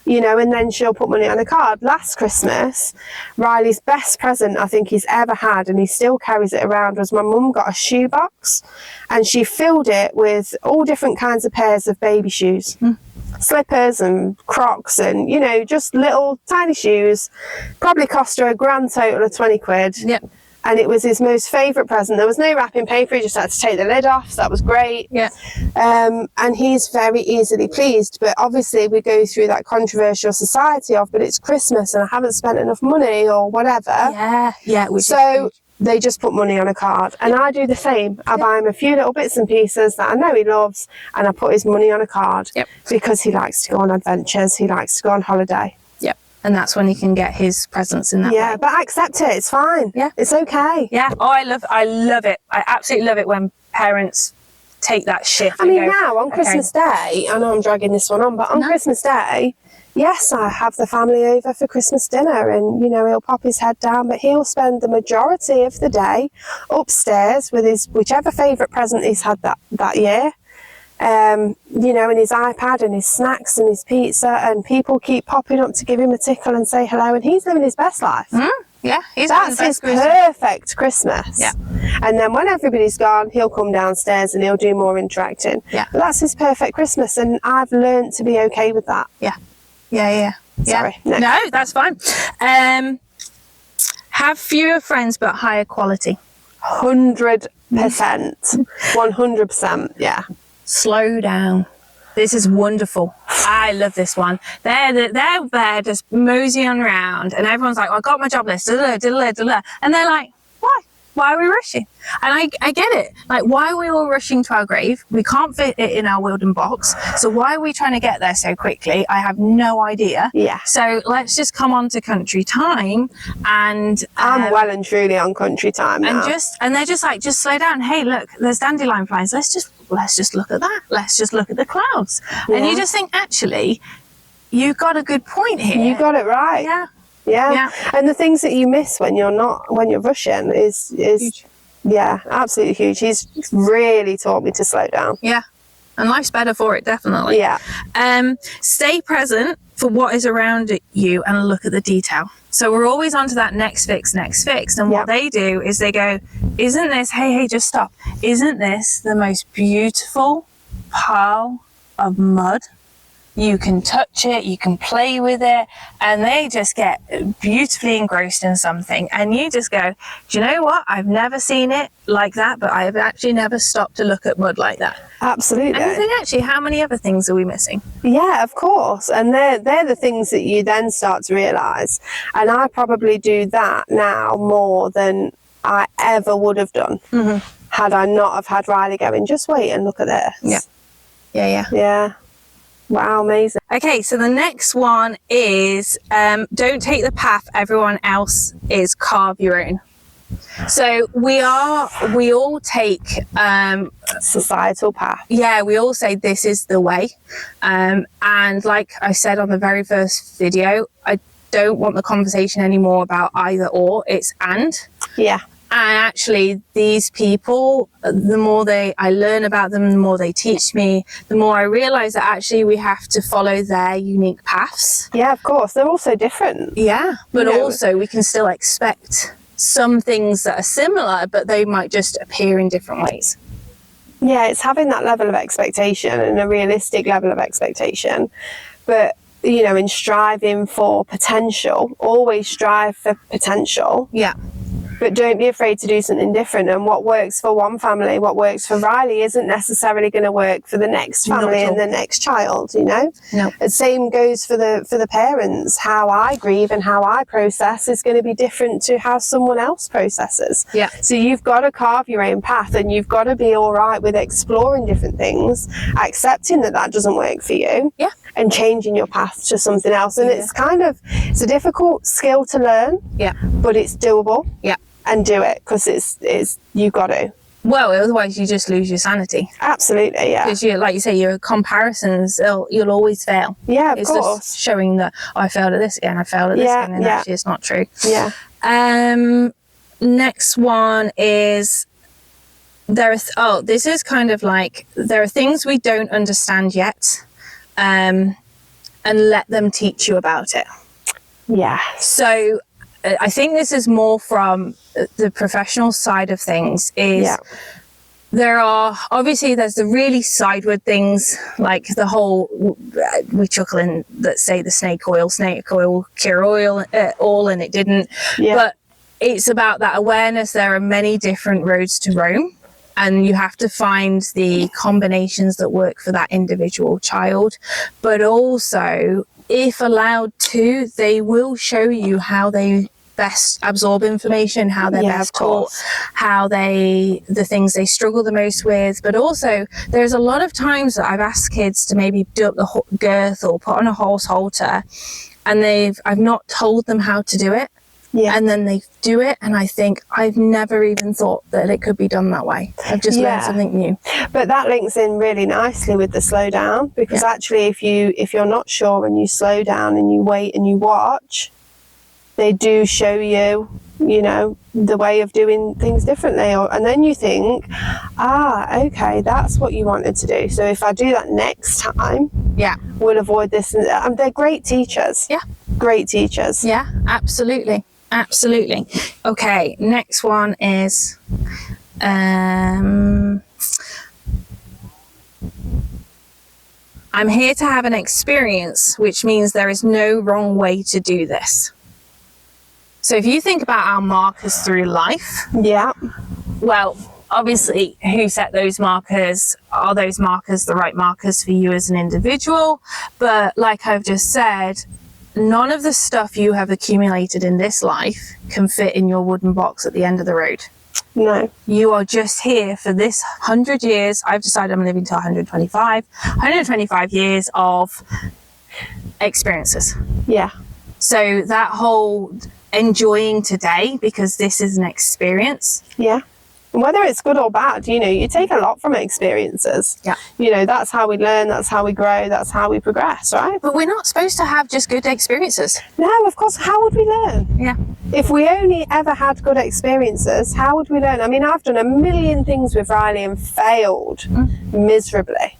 you know, and then she'll put money on a card. Last Christmas, Riley's best present I think he's ever had, and he still carries it around, was my mum got a shoe box, and she filled it with all different kinds of pairs of baby shoes. Slippers and Crocs, and, you know, just little tiny shoes. Probably cost her a grand total of 20 quid. Yep. And it was his most favourite present. There was no wrapping paper, he just had to take the lid off, so that was great. Yeah. And he's very easily pleased, but obviously we go through that controversial society of, but it's Christmas and I haven't spent enough money or whatever. Yeah. Yeah. So they just put money on a card, and I do the same. I buy him a few little bits and pieces that I know he loves, and I put his money on a card. Yep. Because he likes to go on adventures, he likes to go on holiday. Yep. And that's when he can get his presents in that Yeah, way. but I accept it, it's fine. Yeah. It's okay. Yeah. Oh, I love it. I absolutely love it when parents take that shift. I mean, and go, now on okay. Christmas Day, I know I'm dragging this one on, but on Christmas Day, yes, I have the family over for Christmas dinner, and, you know, he'll pop his head down, but he'll spend the majority of the day upstairs with his whichever favourite present he's had that year. You know, and his iPad and his snacks and his pizza, and people keep popping up to give him a tickle and say hello, and he's living his best life. Yeah, he's having That's the his best Christmas. perfect Christmas. Yeah. And then when everybody's gone, he'll come downstairs and he'll do more interacting. Yeah. But that's his perfect Christmas, and I've learned to be okay with that. Yeah. Sorry. No, that's fine. Have fewer friends but higher quality. 100%. 100%. Yeah. Slow down. This is wonderful. I love this one. They're there just moseying around, and everyone's like, well, I got my job list, and they're like, why are we rushing? And I get it. Like, why are we all rushing to our grave? We can't fit it in our Wilden box, so why are we trying to get there so quickly? I have no idea. Yeah. So let's just come on to country time, and I'm well and truly on country time now. and they're just like, just slow down. Hey, look, there's dandelion vines. Let's just look at that. Let's just look at the clouds. And you just think, actually, you got a good point here. You got it right. Yeah. And the things that you miss when you're rushing is Huge. Yeah, absolutely huge. He's really taught me to slow down. Yeah. And life's better for it, definitely. Yeah. Stay present for what is around you and look at the detail. So we're always on to that next fix. And what they do is they go, isn't this, hey, just stop. Isn't this the most beautiful pile of mud? You can touch it, you can play with it, and they just get beautifully engrossed in something. And you just go, do you know what? I've never seen it like that, but I've actually never stopped to look at mud like that. Absolutely. And you think, actually, how many other things are we missing? Yeah, of course. And they're the things that you then start to realise. And I probably do that now more than I ever would have done had I not have had Riley going, just wait and look at this. Yeah. Wow, amazing. Okay, so the next one is don't take the path everyone else is, carve your own. So we all take Societal path. yeah, we all say this is the way, and like I said on the very first video, I don't want the conversation anymore about either or, it's and. Yeah. And actually, these people, the more I learn about them, the more they teach me, the more I realise that actually we have to follow their unique paths. Yeah, of course. They're all so different. Yeah, but You know, also we can still expect some things that are similar, but they might just appear in different ways. Yeah, it's having that level of expectation, and a realistic level of expectation. But, you know, in striving for potential, always strive for potential. Yeah. but don't be afraid to do something different. And what works for one family, what works for Riley, isn't necessarily going to work for the next family and the next child, you know? No. The same goes for the parents. How I grieve and how I process is going to be different to how someone else processes. Yeah. So you've got to carve your own path, and you've got to be all right with exploring different things, accepting that that doesn't work for you, Yeah. and changing your path to something else. And it's a difficult skill to learn, Yeah. but it's doable. Yeah. And do it, because it's you got to. Well, otherwise you just lose your sanity. Absolutely, yeah. Because like you say, your comparisons, you'll always fail. Yeah, of it's course. Just showing that I failed at this again, I failed at this again, and actually it's not true. Yeah. Next one is this is kind of like, there are things we don't understand yet, and let them teach you about it. Yeah. So I think this is more from the professional side of things. There's the really sideward things, like the whole, we chuckle in that say the snake oil cure all, and it didn't. Yeah. But it's about that awareness. There are many different roads to Rome, and you have to find the combinations that work for that individual child. But also, if allowed to, they will show you how they best absorb information, how they're best taught, the things they struggle the most with. But also, there's a lot of times that I've asked kids to maybe do up the girth or put on a horse halter, and I've not told them how to do it. Yeah. And then they do it, and I think, I've never even thought that it could be done that way. I've just learned something new. But that links in really nicely with the slow down, because actually if you're not sure and you slow down and you wait and you watch, they do show you, you know, the way of doing things differently. And then you think, okay, that's what you wanted to do. So if I do that next time, we'll avoid this. And they're great teachers. Yeah. Great teachers. Yeah, absolutely. Absolutely. Okay, next one is I'm here to have an experience, which means there is no wrong way to do this. So if you think about our markers through life, well, obviously, who set those markers? Are those markers the right markers for you as an individual? But like I've just said, none of the stuff you have accumulated in this life can fit in your wooden box at the end of the road. No. You are just here for this 100 years. I've decided I'm living to 125 years of experiences. Yeah. So that whole enjoying today, because this is an experience. Yeah. Whether it's good or bad, you know, you take a lot from experiences. Yeah. You know, that's how we learn, that's how we grow, that's how we progress, right? But we're not supposed to have just good experiences. No, of course. How would we learn? Yeah. If we only ever had good experiences, how would we learn? I mean, I've done a million things with Riley and failed miserably,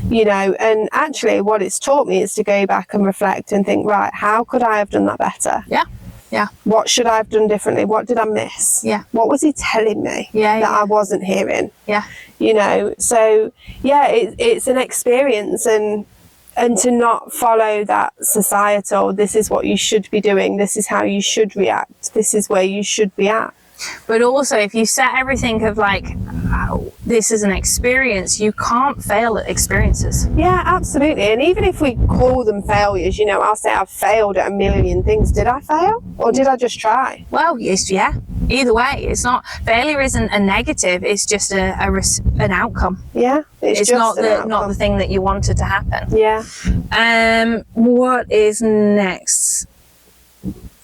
you know, and actually what it's taught me is to go back and reflect and think, right, how could I have done that better? Yeah. Yeah. What should I have done differently? What did I miss? Yeah. What was he telling me that I wasn't hearing? Yeah. You know, so it's an experience, and to not follow that societal, this is what you should be doing, this is how you should react, this is where you should be at. But also, if you set everything of like, this is an experience, you can't fail at experiences. Yeah, absolutely. And even if we call them failures, you know, I'll say I've failed at a million things. Did I fail, or did I just try? Well, yes, yeah. Either way, it's not, failure isn't a negative. It's just an outcome. Yeah, it's just not the thing that you wanted to happen. Yeah. What is next?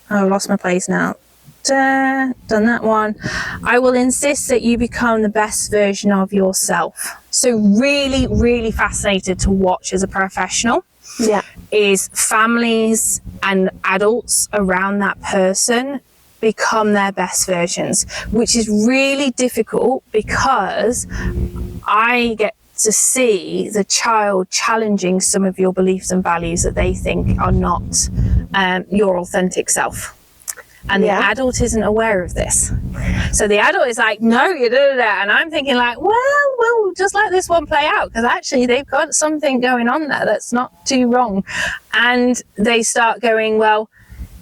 Oh, I lost my place now. Done that one. I will insist that you become the best version of yourself. So really, really fascinated to watch as a professional. Yeah. Is families and adults around that person become their best versions, which is really difficult because I get to see the child challenging some of your beliefs and values that they think are not your authentic self. And the adult isn't aware of this. So the adult is like, no, you do that. And I'm thinking like, well, we'll just let this one play out, because actually they've got something going on there that's not too wrong. And they start going, well,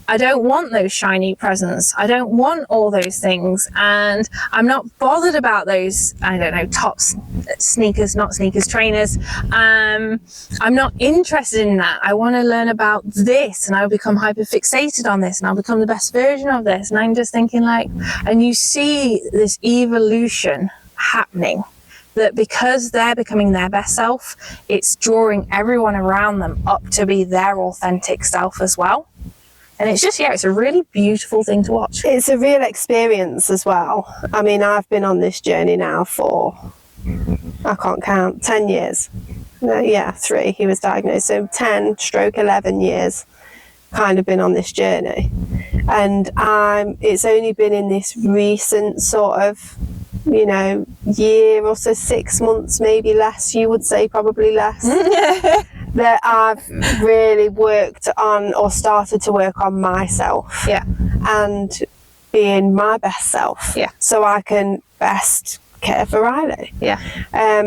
I don't want those shiny presents. I don't want all those things. And I'm not bothered about those, I don't know, tops, sneakers, not sneakers, trainers. I'm not interested in that. I want to learn about this, and I'll become hyper fixated on this, and I'll become the best version of this. And I'm just thinking like, and you see this evolution happening, that because they're becoming their best self, it's drawing everyone around them up to be their authentic self as well. And it's just, it's a really beautiful thing to watch. It's a real experience as well. I mean, I've been on this journey now for, I can't count, 10 years. No, yeah, 3. He was diagnosed. So 10/11 years kind of been on this journey. And it's only been in this recent sort of, year or so, 6 months, maybe less, you would say, probably less. That I've really worked on, or started to work on myself, and being my best self, so I can best care for Riley.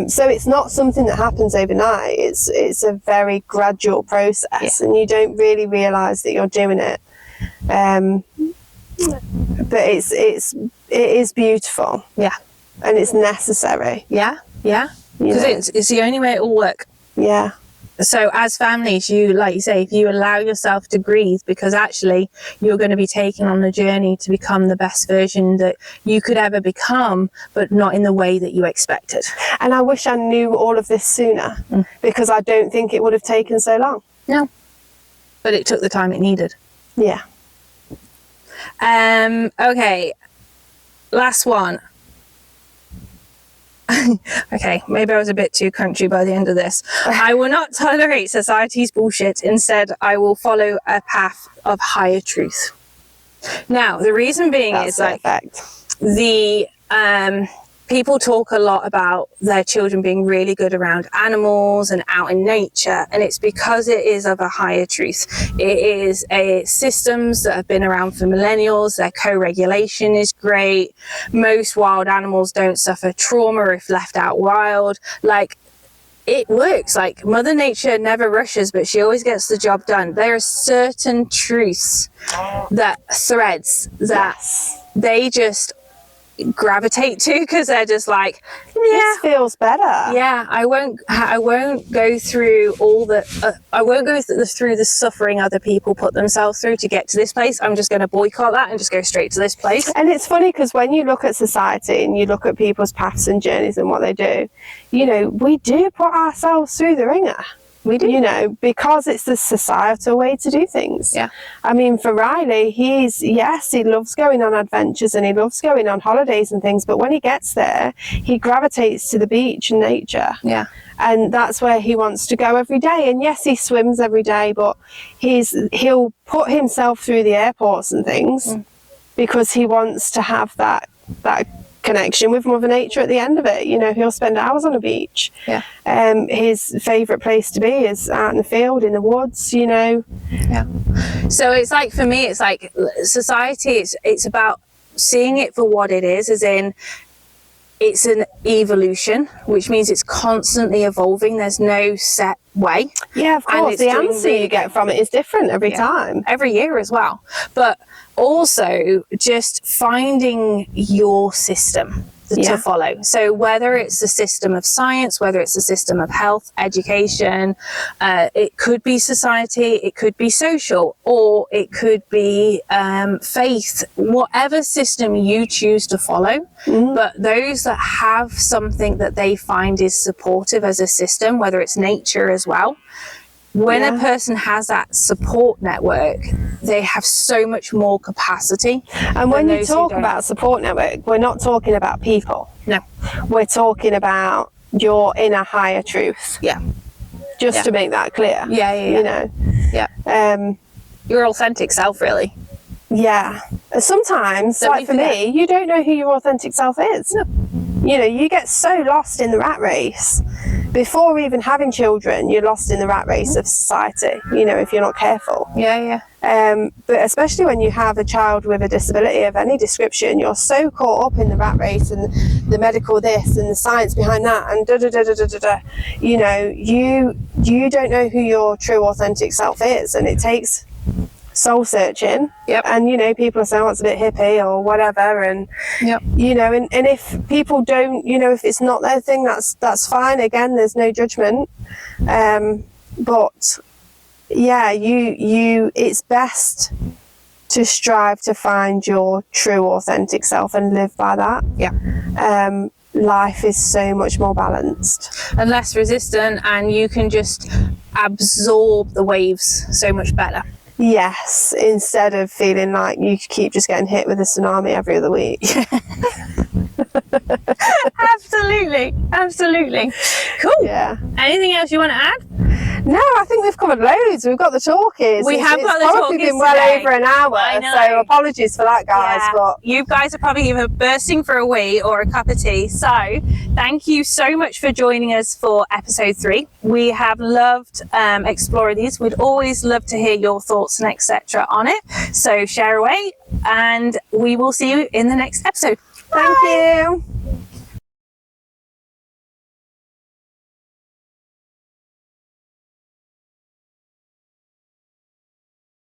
So it's not something that happens overnight. It's a very gradual process, and you don't really realise that you're doing it. But it is beautiful, and it's necessary. Because it's the only way it will work. So as families, you, like you say, if you allow yourself to grieve, because actually you're going to be taken on a journey to become the best version that you could ever become, but not in the way that you expected. And I wish I knew all of this sooner, because I don't think it would have taken so long. No. But it took the time it needed. Okay. Last one. Okay, maybe I was a bit too country by the end of this. I will not tolerate society's bullshit. Instead, I will follow a path of higher truth. Now, the reason being is perfect. The people talk a lot about their children being really good around animals and out in nature, and it's because it is of a higher truth. It is systems that have been around for millennials. Their co-regulation is great. Most wild animals don't suffer trauma if left out wild. Like, it works. Like, Mother Nature never rushes, but she always gets the job done. There are certain truths, that threads that they just gravitate to, because they're just like, this feels better. I won't go through all the I won't go through the suffering other people put themselves through to get to this place. I'm just going to boycott that and just go straight to this place. And it's funny, because when you look at society and you look at people's paths and journeys and what they do, we do put ourselves through the ringer. We do. Because it's the societal way to do things. I mean, for Riley, he loves going on adventures and he loves going on holidays and things, but when he gets there, he gravitates to the beach and nature. And that's where he wants to go every day. And yes, he swims every day, but he'll put himself through the airports and things because he wants to have that connection with Mother Nature at the end of it. He'll spend hours on a beach. His favourite place to be is out in the field, in the woods, So it's like, for me, it's like society, it's about seeing it for what it is, as in, it's an evolution, which means it's constantly evolving. There's no set way. Of course, the answer you get from it is different every time. Every year as well. But also just finding your system to follow. So whether it's the system of science, whether it's the system of health, education, it could be society, it could be social, or it could be faith, whatever system you choose to follow. But those that have something that they find is supportive as a system, whether it's nature as well, when a person has that support network, they have so much more capacity. And when you talk about support network, we're not talking about people. No. We're talking about your inner higher truth. Just to make that clear. Your authentic self, really. Sometimes, like for me, you don't know who your authentic self is. No. You get so lost in the rat race. Before even having children, you're lost in the rat race of society, if you're not careful. But especially when you have a child with a disability of any description, you're so caught up in the rat race and the medical this and the science behind that and you don't know who your true authentic self is. And it takes soul searching. Yep. And, you know, people are saying, oh, it's a bit hippie or whatever. And, Yep. you know, and if people don't, you know, if it's not their thing, that's fine. Again, there's no judgment. But yeah, it's best to strive to find your true authentic self and live by that. Yeah. Life is so much more balanced and less resistant, and you can just absorb the waves so much better. Yes, instead of feeling like you keep just getting hit with a tsunami every other week. Absolutely. Cool. Yeah. Anything else you want to add? No, I think we've covered loads. We've got the talkies. We have got the It's probably talkies been well today. over an hour, I know. so apologies for that, guys. Yeah. But you guys are probably either bursting for a wee or a cup of tea. So thank you so much for joining us for episode 3. We have loved exploring these. We'd always love to hear your thoughts and etc. on it. So share away, and we will see you in the next episode. thank you.